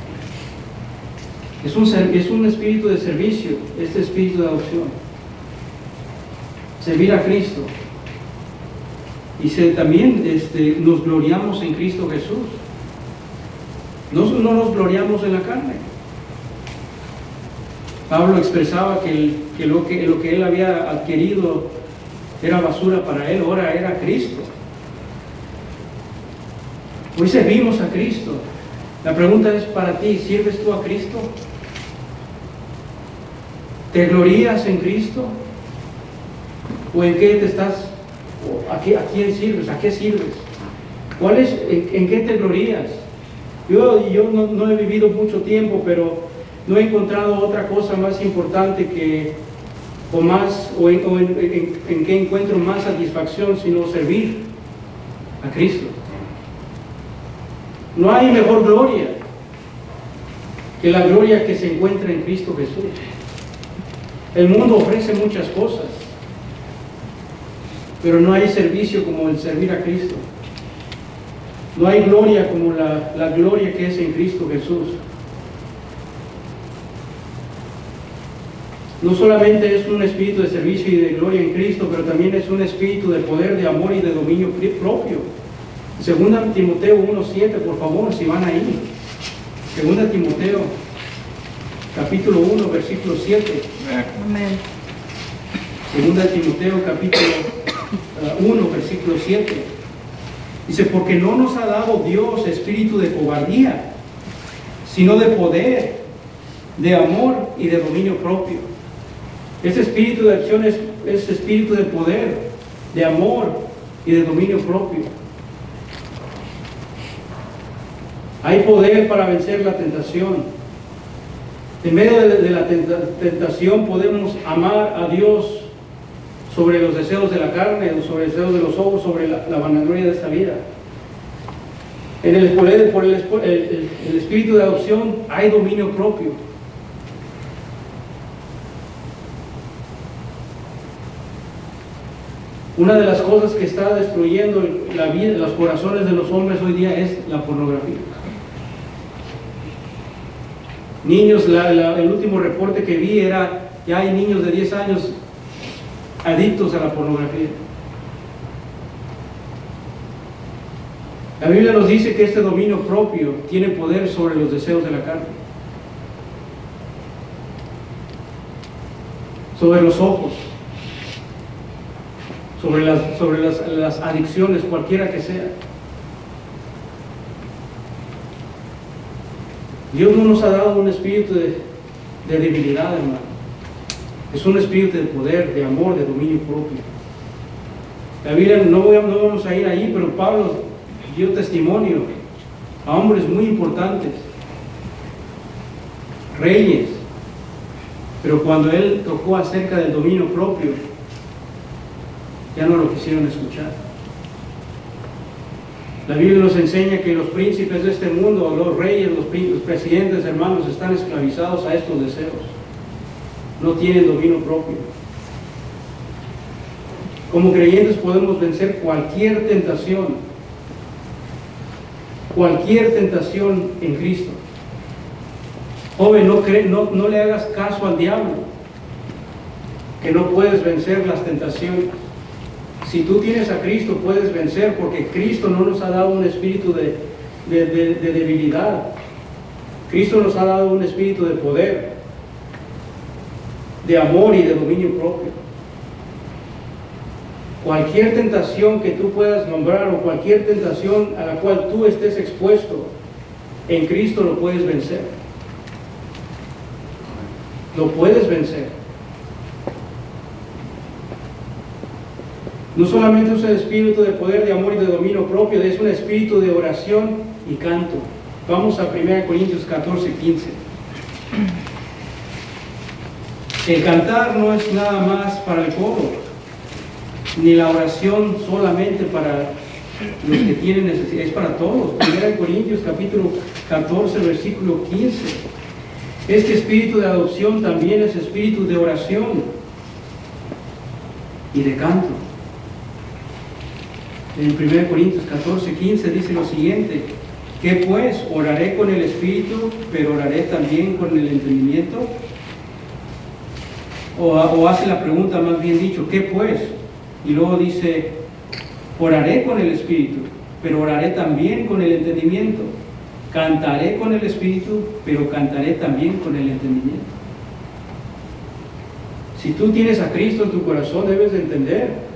Es un espíritu de servicio, este espíritu de adopción. Servir a Cristo. Y también nos gloriamos en Cristo Jesús. No nos gloriamos en la carne. Pablo expresaba que lo que él había adquirido era basura para él, ahora era Cristo. Hoy servimos a Cristo. La pregunta es para ti: ¿sirves tú a Cristo? ¿Te glorías en Cristo? ¿O en qué te estás? ¿A quién sirves? ¿A qué sirves? ¿En qué te glorías? Yo no he vivido mucho tiempo, pero no he encontrado otra cosa más importante en que encuentro más satisfacción sino servir a Cristo. No hay mejor gloria que la gloria que se encuentra en Cristo Jesús. El mundo ofrece muchas cosas, pero no hay servicio como el servir a Cristo. No hay gloria como la gloria que es en Cristo Jesús. No solamente es un espíritu de servicio y de gloria en Cristo, pero también es un espíritu de poder, de amor y de dominio propio. 2 Timoteo 1:7, por favor, si van ahí. 2 Timoteo capítulo 1, versículo 7. Amén. Segunda de Timoteo, capítulo 1, versículo 7. Dice, porque no nos ha dado Dios espíritu de cobardía, sino de poder, de amor y de dominio propio. Ese espíritu de acción es espíritu de poder, de amor y de dominio propio. Hay poder para vencer la tentación. En medio de la tentación podemos amar a Dios sobre los deseos de la carne, sobre los deseos de los ojos, sobre la vanagloria de esta vida. En el poder, por el espíritu de adopción hay dominio propio. Una de las cosas que está destruyendo la vida, los corazones de los hombres hoy día es la pornografía. Niños, el último reporte que vi era, ya hay niños de 10 años adictos a la pornografía. La Biblia nos dice que este dominio propio tiene poder sobre los deseos de la carne, sobre los ojos, sobre las adicciones, cualquiera que sea. Dios no nos ha dado un espíritu de debilidad, hermano. Es un espíritu de poder, de amor, de dominio propio. La Biblia, no vamos a ir ahí, pero Pablo dio testimonio a hombres muy importantes, reyes, pero cuando él tocó acerca del dominio propio, ya no lo quisieron escuchar. La Biblia nos enseña que los príncipes de este mundo, los reyes, los presidentes, hermanos, están esclavizados a estos deseos. No tienen dominio propio. Como creyentes podemos vencer cualquier tentación en Cristo. Joven, no le hagas caso al diablo, que no puedes vencer las tentaciones. Si tú tienes a Cristo, puedes vencer, porque Cristo no nos ha dado un espíritu de debilidad. Cristo nos ha dado un espíritu de poder, de amor y de dominio propio. Cualquier tentación que tú puedas nombrar o cualquier tentación a la cual tú estés expuesto, en Cristo lo puedes vencer. Lo puedes vencer. No solamente es un espíritu de poder, de amor y de dominio propio, es un espíritu de oración y canto. Vamos a 1 Corintios 14, 15. El cantar no es nada más para el coro, ni la oración solamente para los que tienen necesidad, es para todos. 1 Corintios capítulo 14, versículo 15. Este espíritu de adopción también es espíritu de oración y de canto. En 1 Corintios 14, 15 dice lo siguiente: ¿qué pues? ¿Oraré con el espíritu, pero oraré también con el entendimiento? O hace la pregunta más bien dicho, ¿qué pues? Y luego dice, oraré con el espíritu, pero oraré también con el entendimiento. Cantaré con el espíritu, pero cantaré también con el entendimiento. Si tú tienes a Cristo en tu corazón, debes de entender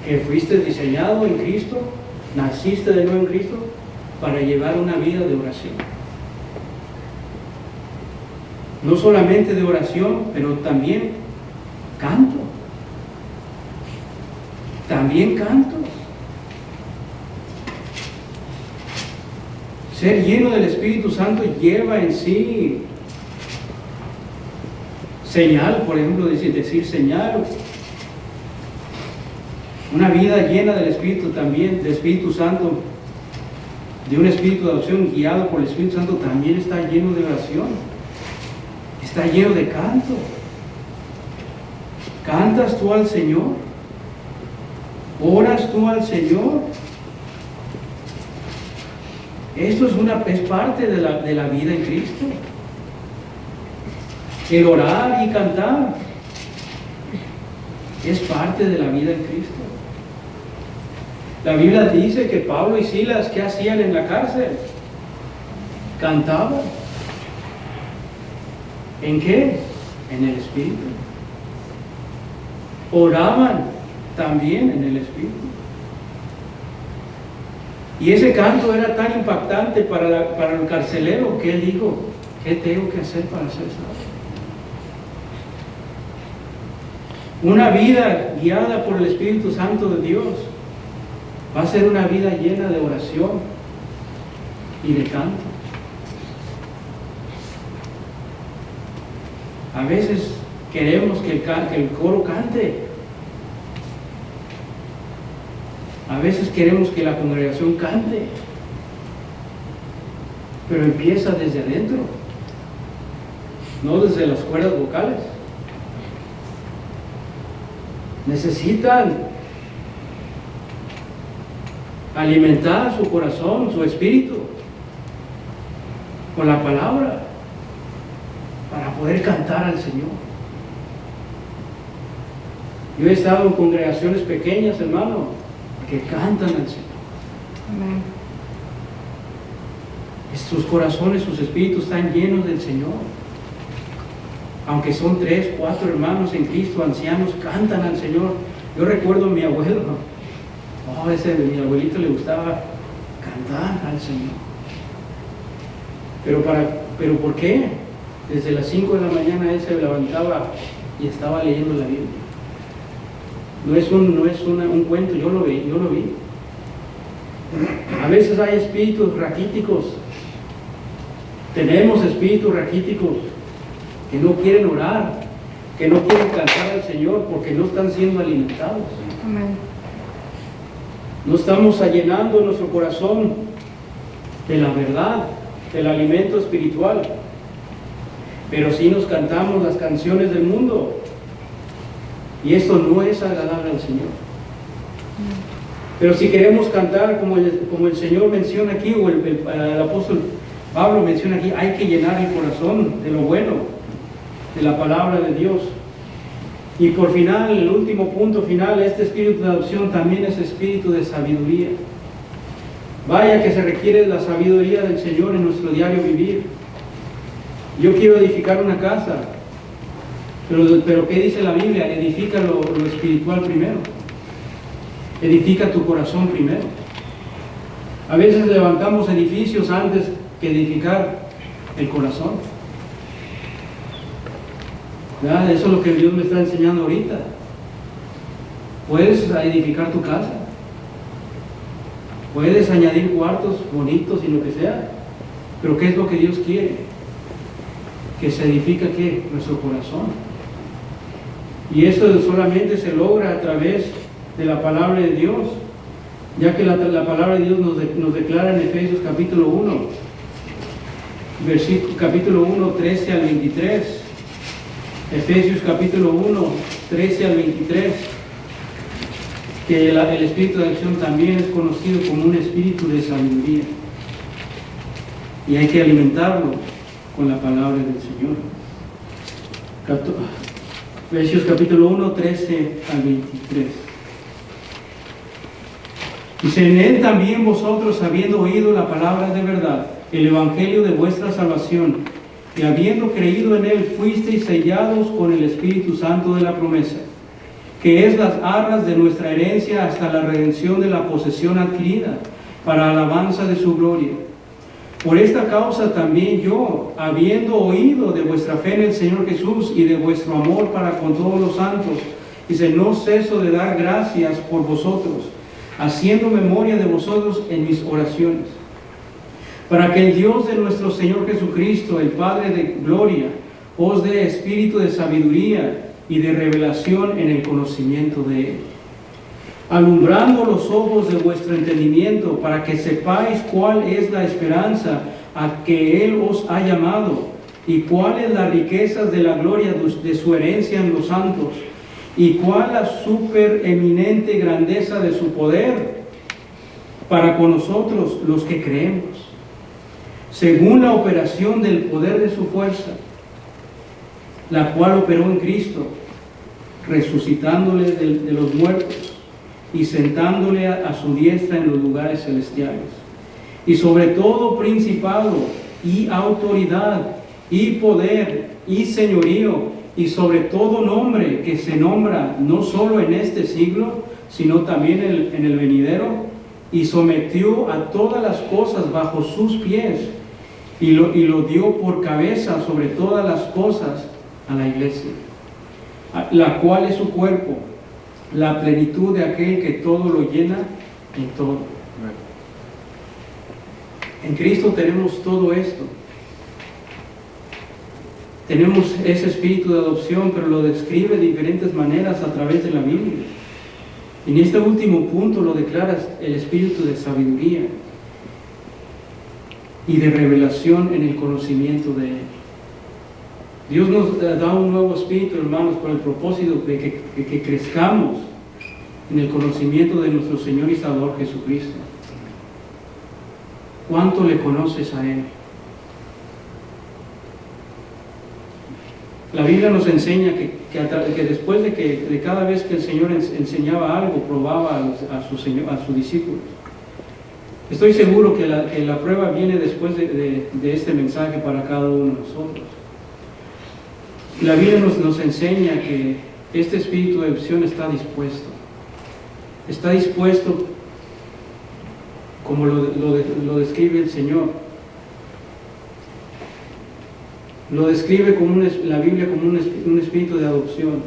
que fuiste diseñado en Cristo, naciste de nuevo en Cristo, para llevar una vida de oración. No solamente de oración, pero también canto. También canto. Ser lleno del Espíritu Santo lleva en sí señal, por ejemplo, decir señal. Una vida llena del Espíritu también, del Espíritu Santo, de un espíritu de adopción guiado por el Espíritu Santo, también está lleno de oración, está lleno de canto. ¿Cantas tú al Señor? ¿Oras tú al Señor? Esto es parte de la vida en Cristo. El orar y cantar es parte de la vida en Cristo. La Biblia dice que Pablo y Silas, ¿qué hacían en la cárcel? cantaban. ¿En qué? En el Espíritu. Oraban también en el Espíritu. Y ese canto era tan impactante para el carcelero que él dijo, ¿qué tengo que hacer para ser salvo? Una vida guiada por el Espíritu Santo de Dios va a ser una vida llena de oración y de canto. A veces queremos que el coro cante. A veces queremos que la congregación cante. Pero empieza desde adentro, no desde las cuerdas vocales. Necesitan alimentar su corazón, su espíritu, con la palabra, para poder cantar al Señor. Yo he estado en congregaciones pequeñas, hermano, que cantan al Señor. Amén. Sus corazones, sus espíritus están llenos del Señor. Aunque son 3, 4 hermanos en Cristo, ancianos, cantan al Señor. Yo recuerdo a mi abuelo. Mi abuelito le gustaba cantar al Señor. Pero ¿por qué? Desde las 5 de la mañana él se levantaba y estaba leyendo la Biblia. No es un cuento, yo lo vi. A veces hay espíritus raquíticos. Tenemos espíritus raquíticos que no quieren orar, que no quieren cantar al Señor porque no están siendo alimentados. Amén. No estamos llenando nuestro corazón de la verdad, del alimento espiritual. Pero sí nos cantamos las canciones del mundo. Y esto no es agradable al Señor. Pero si queremos cantar como el Señor menciona aquí, o el apóstol Pablo menciona aquí, hay que llenar el corazón de lo bueno, de la palabra de Dios. Y por final, el último punto final, este espíritu de adopción también es espíritu de sabiduría. Vaya que se requiere la sabiduría del Señor en nuestro diario vivir. Yo quiero edificar una casa, pero ¿qué dice la Biblia? Edifica lo espiritual primero. Edifica tu corazón primero. A veces levantamos edificios antes que edificar el corazón. ¿Verdad? Eso es lo que Dios me está enseñando ahorita. Puedes edificar tu casa. Puedes añadir cuartos bonitos y lo que sea. Pero ¿qué es lo que Dios quiere? Que se edifica ¿qué? Nuestro corazón. Y eso solamente se logra a través de la palabra de Dios, ya que la palabra de Dios nos declara en Efesios capítulo 1, versículo capítulo 1, 13 al 23. Efesios capítulo 1, 13 al 23, que el espíritu de acción también es conocido como un espíritu de sabiduría. Y hay que alimentarlo con la palabra del Señor. Efesios capítulo 1, 13 al 23. Dice, en él también vosotros, habiendo oído la palabra de verdad, el evangelio de vuestra salvación, y habiendo creído en él, fuisteis sellados con el Espíritu Santo de la promesa, que es las arras de nuestra herencia hasta la redención de la posesión adquirida, para alabanza de su gloria. Por esta causa también yo, habiendo oído de vuestra fe en el Señor Jesús y de vuestro amor para con todos los santos, dice, no ceso de dar gracias por vosotros, haciendo memoria de vosotros en mis oraciones, para que el Dios de nuestro Señor Jesucristo, el Padre de gloria, os dé espíritu de sabiduría y de revelación en el conocimiento de Él, alumbrando los ojos de vuestro entendimiento, para que sepáis cuál es la esperanza a que Él os ha llamado, y cuáles las riquezas de la gloria de su herencia en los santos, y cuál la supereminente grandeza de su poder para con nosotros los que creemos, según la operación del poder de su fuerza, la cual operó en Cristo, resucitándole de los muertos y sentándole a su diestra en los lugares celestiales, y sobre todo principado y autoridad y poder y señorío y sobre todo nombre que se nombra no solo en este siglo, sino también en el venidero, y sometió a todas las cosas bajo sus pies y lo dio por cabeza sobre todas las cosas a la iglesia, la cual es su cuerpo, la plenitud de aquel que todo lo llena en todo. En Cristo tenemos todo esto. Tenemos ese espíritu de adopción, pero lo describe de diferentes maneras a través de la Biblia. En este último punto lo declara el espíritu de sabiduría y de revelación en el conocimiento de Él. Dios nos da un nuevo espíritu, hermanos, por el propósito de que crezcamos en el conocimiento de nuestro Señor y Salvador Jesucristo. ¿Cuánto le conoces a Él? La Biblia nos enseña que después de cada vez que el Señor enseñaba algo, probaba a sus discípulos. Estoy seguro que la prueba viene después de este mensaje para cada uno de nosotros. La Biblia nos enseña que este espíritu de adopción está dispuesto. Está dispuesto como lo describe el Señor. Lo describe la Biblia como un espíritu de adopción,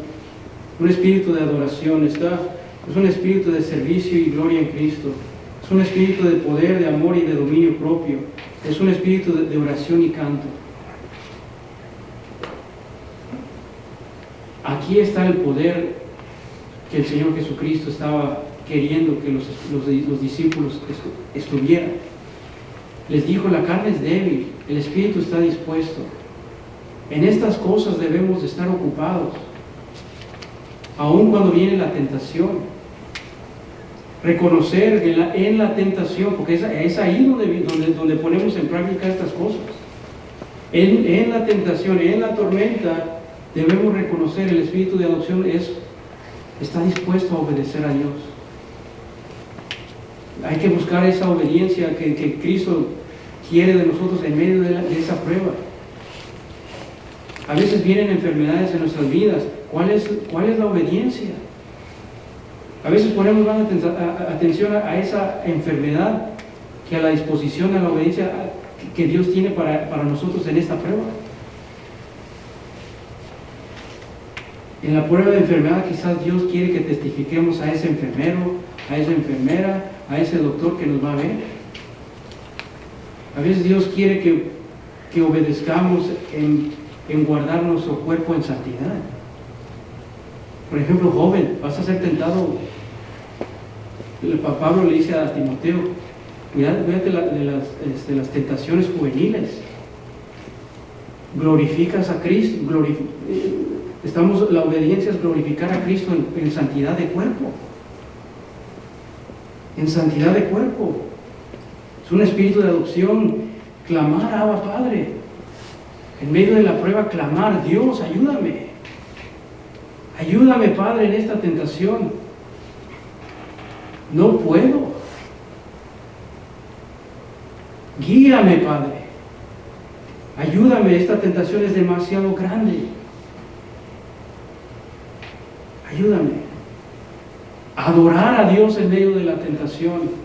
un espíritu de adoración. Es un espíritu de servicio y gloria en Cristo. Es un espíritu de poder, de amor y de dominio propio. Es un espíritu de oración y canto. Aquí está el poder que el Señor Jesucristo estaba queriendo que los discípulos estuvieran. Les dijo: la carne es débil, el espíritu está dispuesto. En estas cosas debemos de estar ocupados, aun cuando viene la tentación. Reconocer en la tentación, porque es ahí donde ponemos en práctica estas cosas. En la tentación, en la tormenta, debemos reconocer el espíritu de adopción está dispuesto a obedecer a Dios. Hay que buscar esa obediencia que Cristo quiere de nosotros en medio de esa prueba. A veces vienen enfermedades en nuestras vidas. ¿Cuál es la obediencia? A veces ponemos más atención a esa enfermedad que a la disposición, a la obediencia que Dios tiene para nosotros en esta prueba. En la prueba de enfermedad quizás Dios quiere que testifiquemos a ese enfermero, a esa enfermera, a ese doctor que nos va a ver. A veces Dios quiere que obedezcamos en guardar nuestro cuerpo en santidad. Por ejemplo, joven, vas a ser tentado. Pablo le dice a Timoteo: cuídate de las tentaciones juveniles. Glorificas a Cristo. La obediencia es glorificar a Cristo en santidad de cuerpo. En santidad de cuerpo. Es un espíritu de adopción. Clamar: Abba, Padre. En medio de la prueba, clamar: Dios, ayúdame. Ayúdame, Padre, en esta tentación. No puedo. Guíame, Padre. Ayúdame, esta tentación es demasiado grande. Ayúdame. Adorar a Dios en medio de la tentación.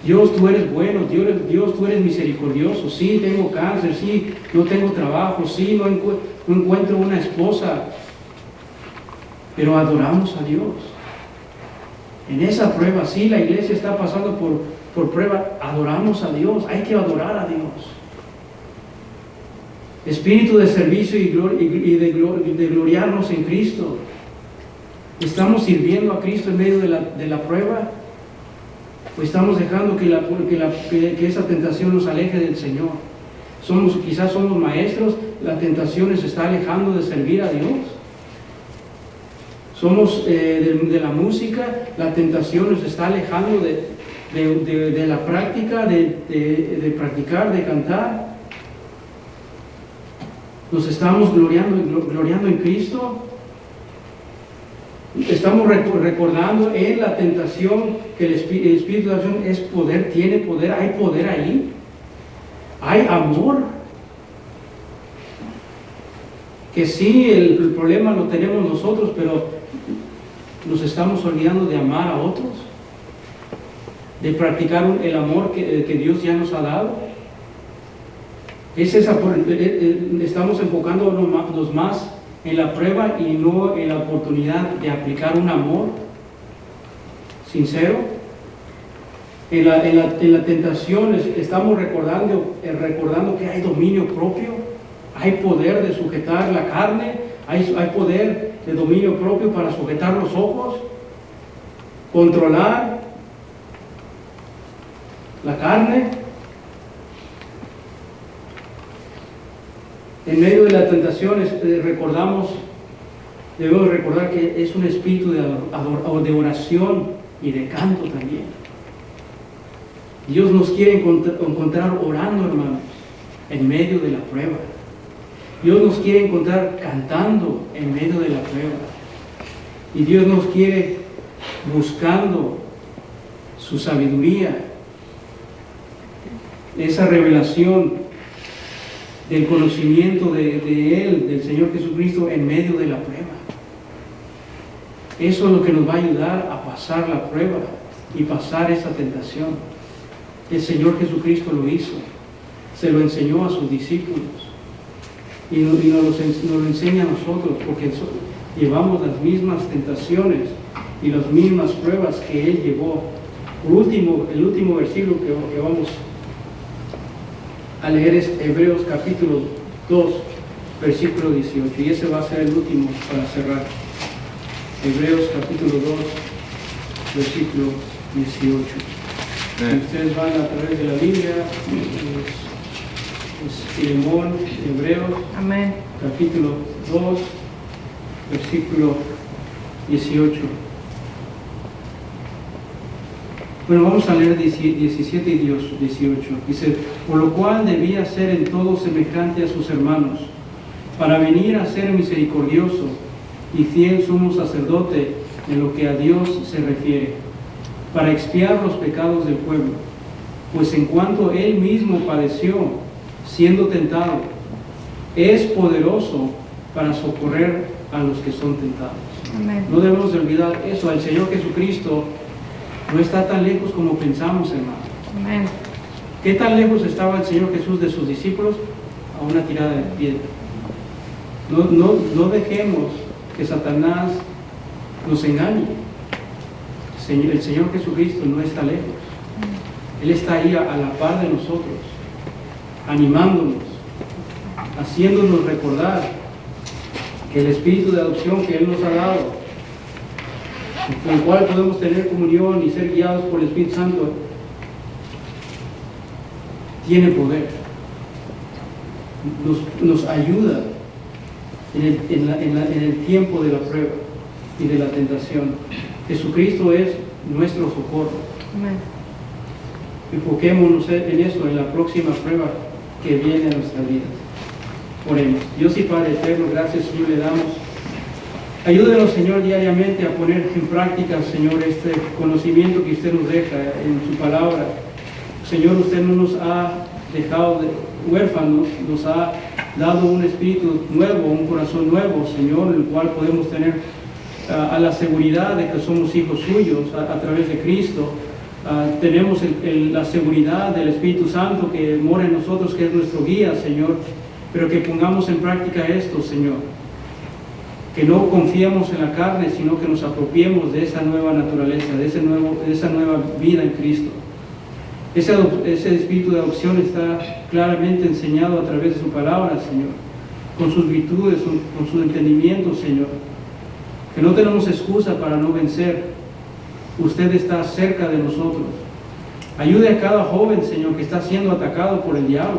Dios, tú eres bueno. Dios, tú eres misericordioso. Sí, tengo cáncer. Sí, no tengo trabajo. Sí, no encuentro una esposa. Pero adoramos a Dios. En esa prueba, sí, la iglesia está pasando por prueba. Adoramos a Dios. Hay que adorar a Dios. Espíritu de servicio y de gloriarnos en Cristo. ¿Estamos sirviendo a Cristo en medio de la prueba? ¿O estamos dejando que esa tentación nos aleje del Señor? Quizás somos maestros, la tentación nos está alejando de servir a Dios. Somos de la música, la tentación nos está alejando de la práctica, de practicar, de cantar. Nos estamos gloriando en Cristo. Estamos recordando en la tentación que el Espíritu de acción es poder, tiene poder, hay poder ahí. Hay amor. Que sí, el problema lo tenemos nosotros, pero nos estamos olvidando de amar a otros, de practicar el amor que Dios ya nos ha dado. Estamos enfocándonos más en la prueba y no en la oportunidad de aplicar un amor sincero. En la tentación estamos recordando que hay dominio propio, hay poder de sujetar la carne, hay poder de dominio propio para sujetar los ojos, controlar la carne. En medio de la tentación debemos recordar que es un espíritu de oración y de canto también. Dios nos quiere encontrar orando, hermanos, en medio de la prueba. Dios nos quiere encontrar cantando en medio de la prueba. Y Dios nos quiere buscando su sabiduría, esa revelación del conocimiento de Él, del Señor Jesucristo, en medio de la prueba. Eso es lo que nos va a ayudar a pasar la prueba y pasar esa tentación. El Señor Jesucristo lo hizo, se lo enseñó a sus discípulos y nos lo enseña a nosotros, porque llevamos las mismas tentaciones y las mismas pruebas que Él llevó. Por último, el último versículo que vamos a leer es Hebreos capítulo 2, versículo 18, y ese va a ser el último para cerrar. Hebreos capítulo 2, versículo 18. Si ustedes van a través de la Biblia, es Filemón, Hebreos, Amén. capítulo 2, versículo 18. Bueno, vamos a leer 17 y 18. Dice, por lo cual debía ser en todo semejante a sus hermanos, para venir a ser misericordioso y fiel sumo sacerdote en lo que a Dios se refiere, para expiar los pecados del pueblo, pues en cuanto Él mismo padeció, siendo tentado, es poderoso para socorrer a los que son tentados. Amén. No debemos de olvidar eso. El Señor Jesucristo no está tan lejos como pensamos, hermano. Amén. ¿Qué tan lejos estaba el Señor Jesús de sus discípulos? A una tirada de piedra. No dejemos que Satanás nos engañe. El Señor Jesucristo no está lejos. Él está ahí a la par de nosotros, animándonos, haciéndonos recordar que el espíritu de adopción que Él nos ha dado, con el cual podemos tener comunión y ser guiados por el Espíritu Santo, tiene poder. Nos ayuda en el tiempo de la prueba y de la tentación. Jesucristo es nuestro socorro. Amén. Enfoquémonos en eso, en la próxima prueba que viene a nuestra vida. Oremos. Dios y Padre eterno, gracias, Señor, le damos. Ayúdenos, Señor, diariamente a poner en práctica, Señor, este conocimiento que usted nos deja en su palabra. Señor, usted no nos ha dejado huérfanos, nos ha dado un espíritu nuevo, un corazón nuevo, Señor, el cual podemos tener a la seguridad de que somos hijos suyos a través de Cristo. Tenemos la seguridad del Espíritu Santo que mora en nosotros, que es nuestro guía, Señor, pero que pongamos en práctica esto, Señor, que no confiemos en la carne, sino que nos apropiemos de esa nueva naturaleza, de esa nueva vida en Cristo. Ese espíritu de adopción está claramente enseñado a través de su palabra, Señor, con sus virtudes, con su entendimiento, Señor, que no tenemos excusa para no vencer. Usted está cerca de nosotros. Ayude a cada joven, Señor, que está siendo atacado por el diablo,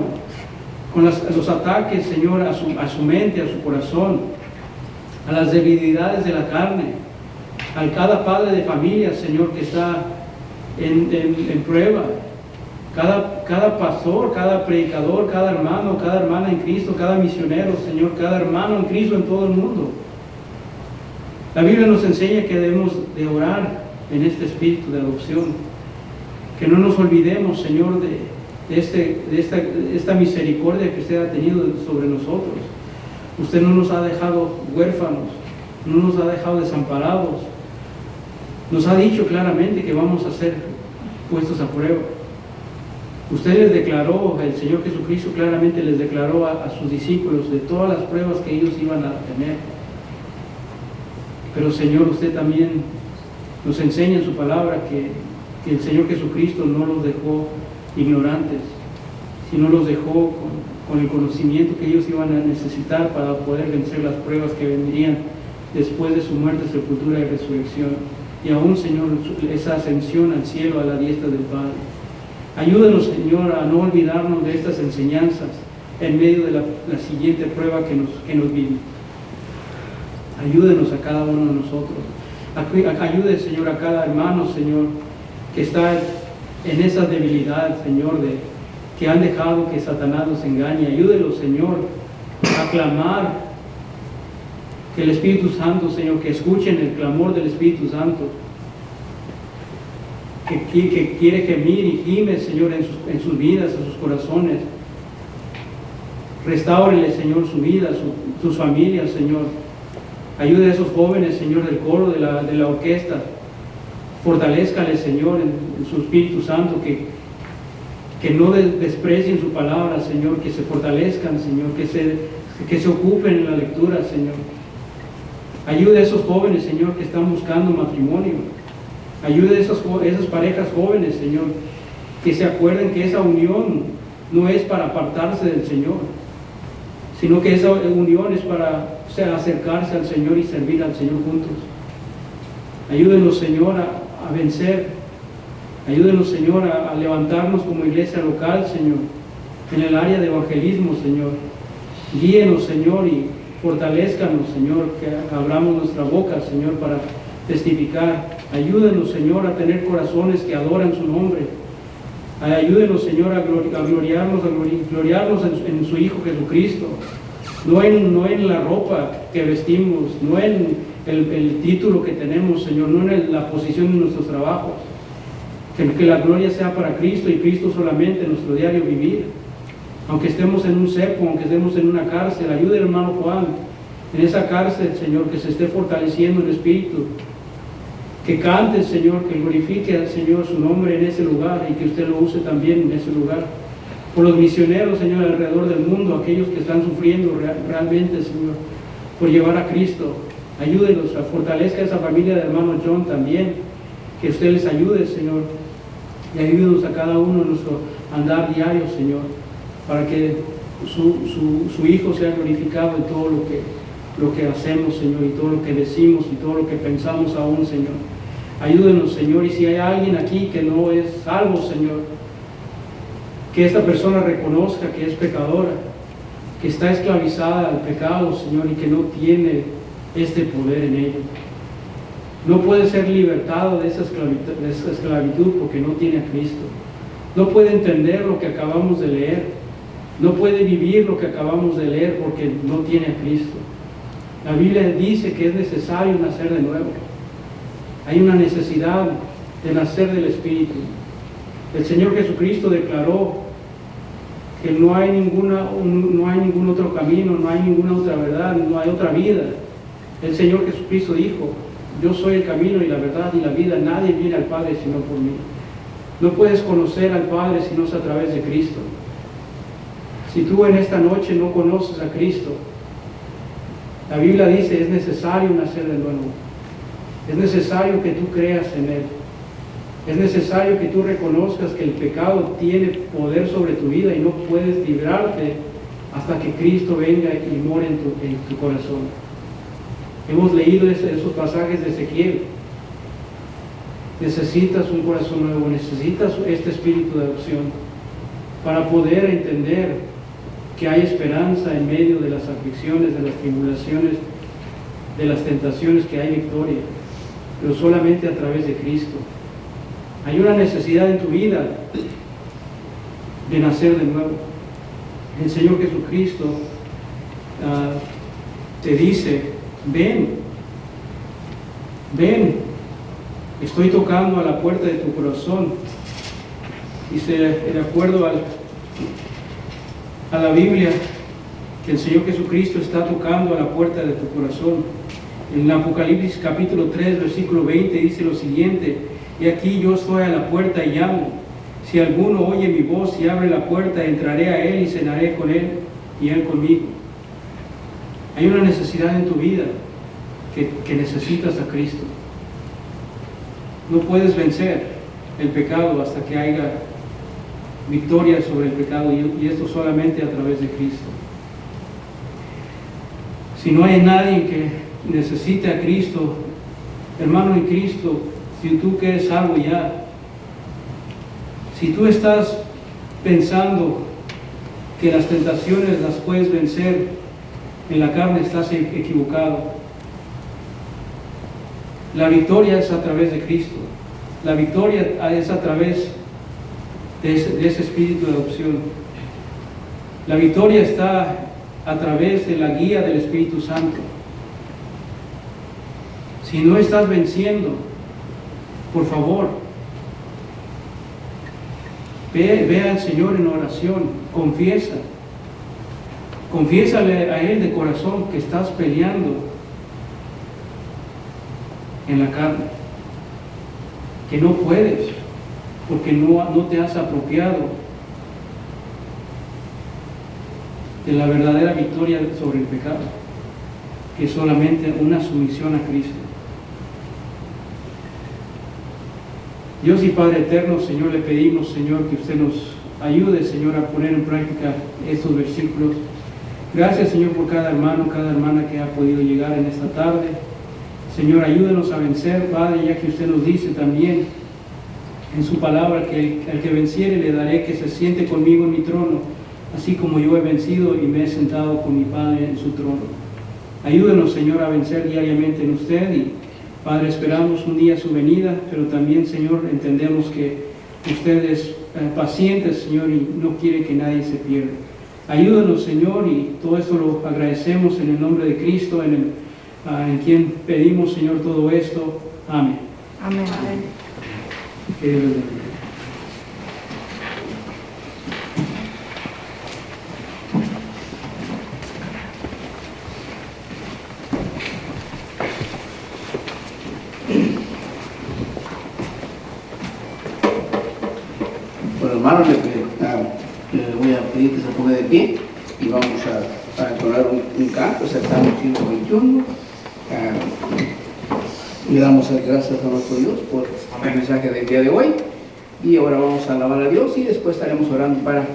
con los ataques, Señor, a su mente, a su corazón, a las debilidades de la carne, a cada padre de familia, Señor, que está en prueba, cada pastor, cada predicador, cada hermano, cada hermana en Cristo, cada misionero, Señor, cada hermano en Cristo en todo el mundo. La Biblia nos enseña que debemos de orar en este espíritu de adopción, que no nos olvidemos, Señor, de esta misericordia que usted ha tenido sobre nosotros. Usted no nos ha dejado huérfanos, no nos ha dejado desamparados. Nos ha dicho claramente que vamos a ser puestos a prueba. Usted les declaró, el Señor Jesucristo claramente les declaró a sus discípulos de todas las pruebas que ellos iban a tener. Pero Señor, usted también nos enseña en su palabra que el Señor Jesucristo no los dejó ignorantes, sino los dejó con el conocimiento que ellos iban a necesitar para poder vencer las pruebas que vendrían después de su muerte, sepultura y resurrección. Y aún, Señor, esa ascensión al cielo a la diestra del Padre. Ayúdenos, Señor, a no olvidarnos de estas enseñanzas en medio de la siguiente prueba que nos viene. Ayúdenos a cada uno de nosotros. Ayude, Señor, a cada hermano, Señor, que está en esa debilidad, Señor, que han dejado que Satanás los engañe. Ayúdelos, Señor, a clamar. Que el Espíritu Santo, Señor, que escuchen el clamor del Espíritu Santo, que quiere gemir y gime, Señor, en sus vidas, en sus corazones. Restáurele, Señor, su vida, sus familias, Señor. Ayude a esos jóvenes, Señor, del coro, de la orquesta. Fortalézcale, Señor, en su Espíritu Santo, que no desprecien su palabra, Señor, que se fortalezcan, Señor, que se ocupen en la lectura, Señor. Ayude a esos jóvenes, Señor, que están buscando matrimonio. Ayude a esas parejas jóvenes, Señor, que se acuerden que esa unión no es para apartarse del Señor, sino que esa unión es para acercarse al Señor y servir al Señor juntos. Ayúdenos, Señor, a vencer. Ayúdenos, Señor, a levantarnos como iglesia local, Señor, en el área de evangelismo, Señor. Guíenos, Señor, y fortalezcanos, Señor, que abramos nuestra boca, Señor, para testificar. Ayúdenos, Señor, a tener corazones que adoran su nombre. Ayúdenos, Señor, a gloriarnos en su Hijo Jesucristo. No en la ropa que vestimos, no en el título que tenemos, Señor, no en la posición de nuestros trabajos. Que la gloria sea para Cristo y Cristo solamente en nuestro diario vivir. Aunque estemos en un cepo, aunque estemos en una cárcel, ayude al hermano Juan en esa cárcel, Señor, que se esté fortaleciendo en espíritu. Que cante, Señor, que glorifique al Señor su nombre en ese lugar y que usted lo use también en ese lugar. Por los misioneros, Señor, alrededor del mundo, aquellos que están sufriendo realmente, Señor, por llevar a Cristo. Ayúdenos, fortalezca a esa familia de hermano John también. Que usted les ayude, Señor. Y ayúdenos a cada uno en nuestro andar diario, Señor, para que su Hijo sea glorificado en todo lo que hacemos, Señor, y todo lo que decimos y todo lo que pensamos aún, Señor. Ayúdenos, Señor, y si hay alguien aquí que no es salvo, Señor, que esta persona reconozca que es pecadora, que está esclavizada al pecado, Señor, y que no tiene este poder en ella. No puede ser libertado de esa esclavitud porque no tiene a Cristo. No puede entender lo que acabamos de leer. No puede vivir lo que acabamos de leer porque no tiene a Cristo. La Biblia dice que es necesario nacer de nuevo. Hay una necesidad de nacer del Espíritu. El Señor Jesucristo declaró que no hay ningún otro camino, no hay ninguna otra verdad, no hay otra vida. El Señor Jesucristo dijo: yo soy el camino y la verdad y la vida, nadie viene al Padre sino por mí. No puedes conocer al Padre si no es a través de Cristo. Si tú en esta noche no conoces a Cristo, la Biblia dice: es necesario nacer de nuevo. Es necesario que tú creas en Él. Es necesario que tú reconozcas que el pecado tiene poder sobre tu vida y no puedes librarte hasta que Cristo venga y more en tu corazón. Hemos leído esos pasajes de Ezequiel. Necesitas un corazón nuevo, necesitas este espíritu de adopción para poder entender que hay esperanza en medio de las aflicciones, de las tribulaciones, de las tentaciones, que hay victoria, pero solamente a través de Cristo. Hay una necesidad en tu vida de nacer de nuevo. El Señor Jesucristo te dice: ven, estoy tocando a la puerta de tu corazón. Dice, de acuerdo a la Biblia que el Señor Jesucristo está tocando a la puerta de tu corazón. En Apocalipsis capítulo 3, versículo 20 dice lo siguiente: y aquí yo estoy a la puerta y llamo. Si alguno oye mi voz y abre la puerta, entraré a él y cenaré con él y él conmigo. Hay una necesidad en tu vida que necesitas a Cristo. No puedes vencer el pecado hasta que haya victoria sobre el pecado, y esto solamente a través de Cristo. Si no hay nadie que necesite a Cristo, hermano en Cristo, si tú que eres salvo ya, si tú estás pensando que las tentaciones las puedes vencer en la carne, estás equivocado. La victoria es a través de Cristo. La victoria es a través de ese espíritu de adopción. La victoria está a través de la guía del Espíritu Santo. Si no estás venciendo, por favor, ve al Señor en oración, confiésale a Él de corazón que estás peleando en la carne, que no puedes, porque no te has apropiado de la verdadera victoria sobre el pecado, que es solamente una sumisión a Cristo. Dios y Padre eterno, Señor, le pedimos, Señor, que usted nos ayude, Señor, a poner en práctica estos versículos. Gracias, Señor, por cada hermano, cada hermana que ha podido llegar en esta tarde. Señor, ayúdenos a vencer, Padre, ya que usted nos dice también en su palabra que al que venciere le daré que se siente conmigo en mi trono, así como yo he vencido y me he sentado con mi Padre en su trono. Ayúdenos, Señor, a vencer diariamente en usted, y Padre, esperamos un día su venida, pero también, Señor, entendemos que usted es paciente, Señor, y no quiere que nadie se pierda. Ayúdanos, Señor, y todo esto lo agradecemos en el nombre de Cristo, en quien pedimos, Señor, todo esto. Amén. Amén. Que Dios les bendiga. Bueno, hermanos, le voy a pedir que se ponga de pie y vamos a entonar un canto, es el Salmo 121. Le damos las gracias a nuestro Dios por el mensaje del día de hoy, y ahora vamos a alabar a Dios y después estaremos orando para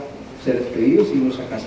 ser despedidos y irnos a casa.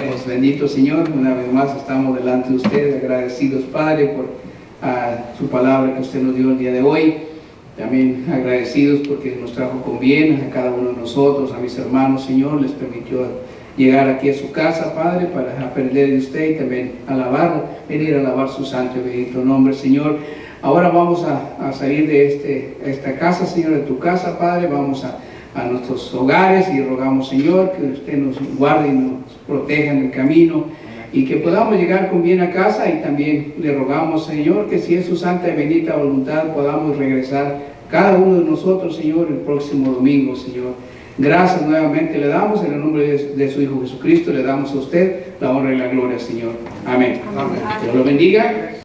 Pues bendito Señor, una vez más estamos delante de usted, agradecidos Padre por su palabra que usted nos dio el día de hoy. También agradecidos porque nos trajo con bien a cada uno de nosotros, a mis hermanos, Señor, les permitió llegar aquí a su casa, Padre, para aprender de usted y también venir a alabar su santo y bendito nombre, Señor. Ahora vamos a salir de esta casa, Señor, de tu casa, Padre, vamos a nuestros hogares y rogamos, Señor, que usted nos guarde y nos proteja en el camino y que podamos llegar con bien a casa, y también le rogamos, Señor, que si es su santa y bendita voluntad podamos regresar cada uno de nosotros, Señor, el próximo domingo, Señor. Gracias nuevamente le damos, en el nombre de su Hijo Jesucristo, le damos a usted la honra y la gloria, Señor. Amén. Amén. Dios lo bendiga.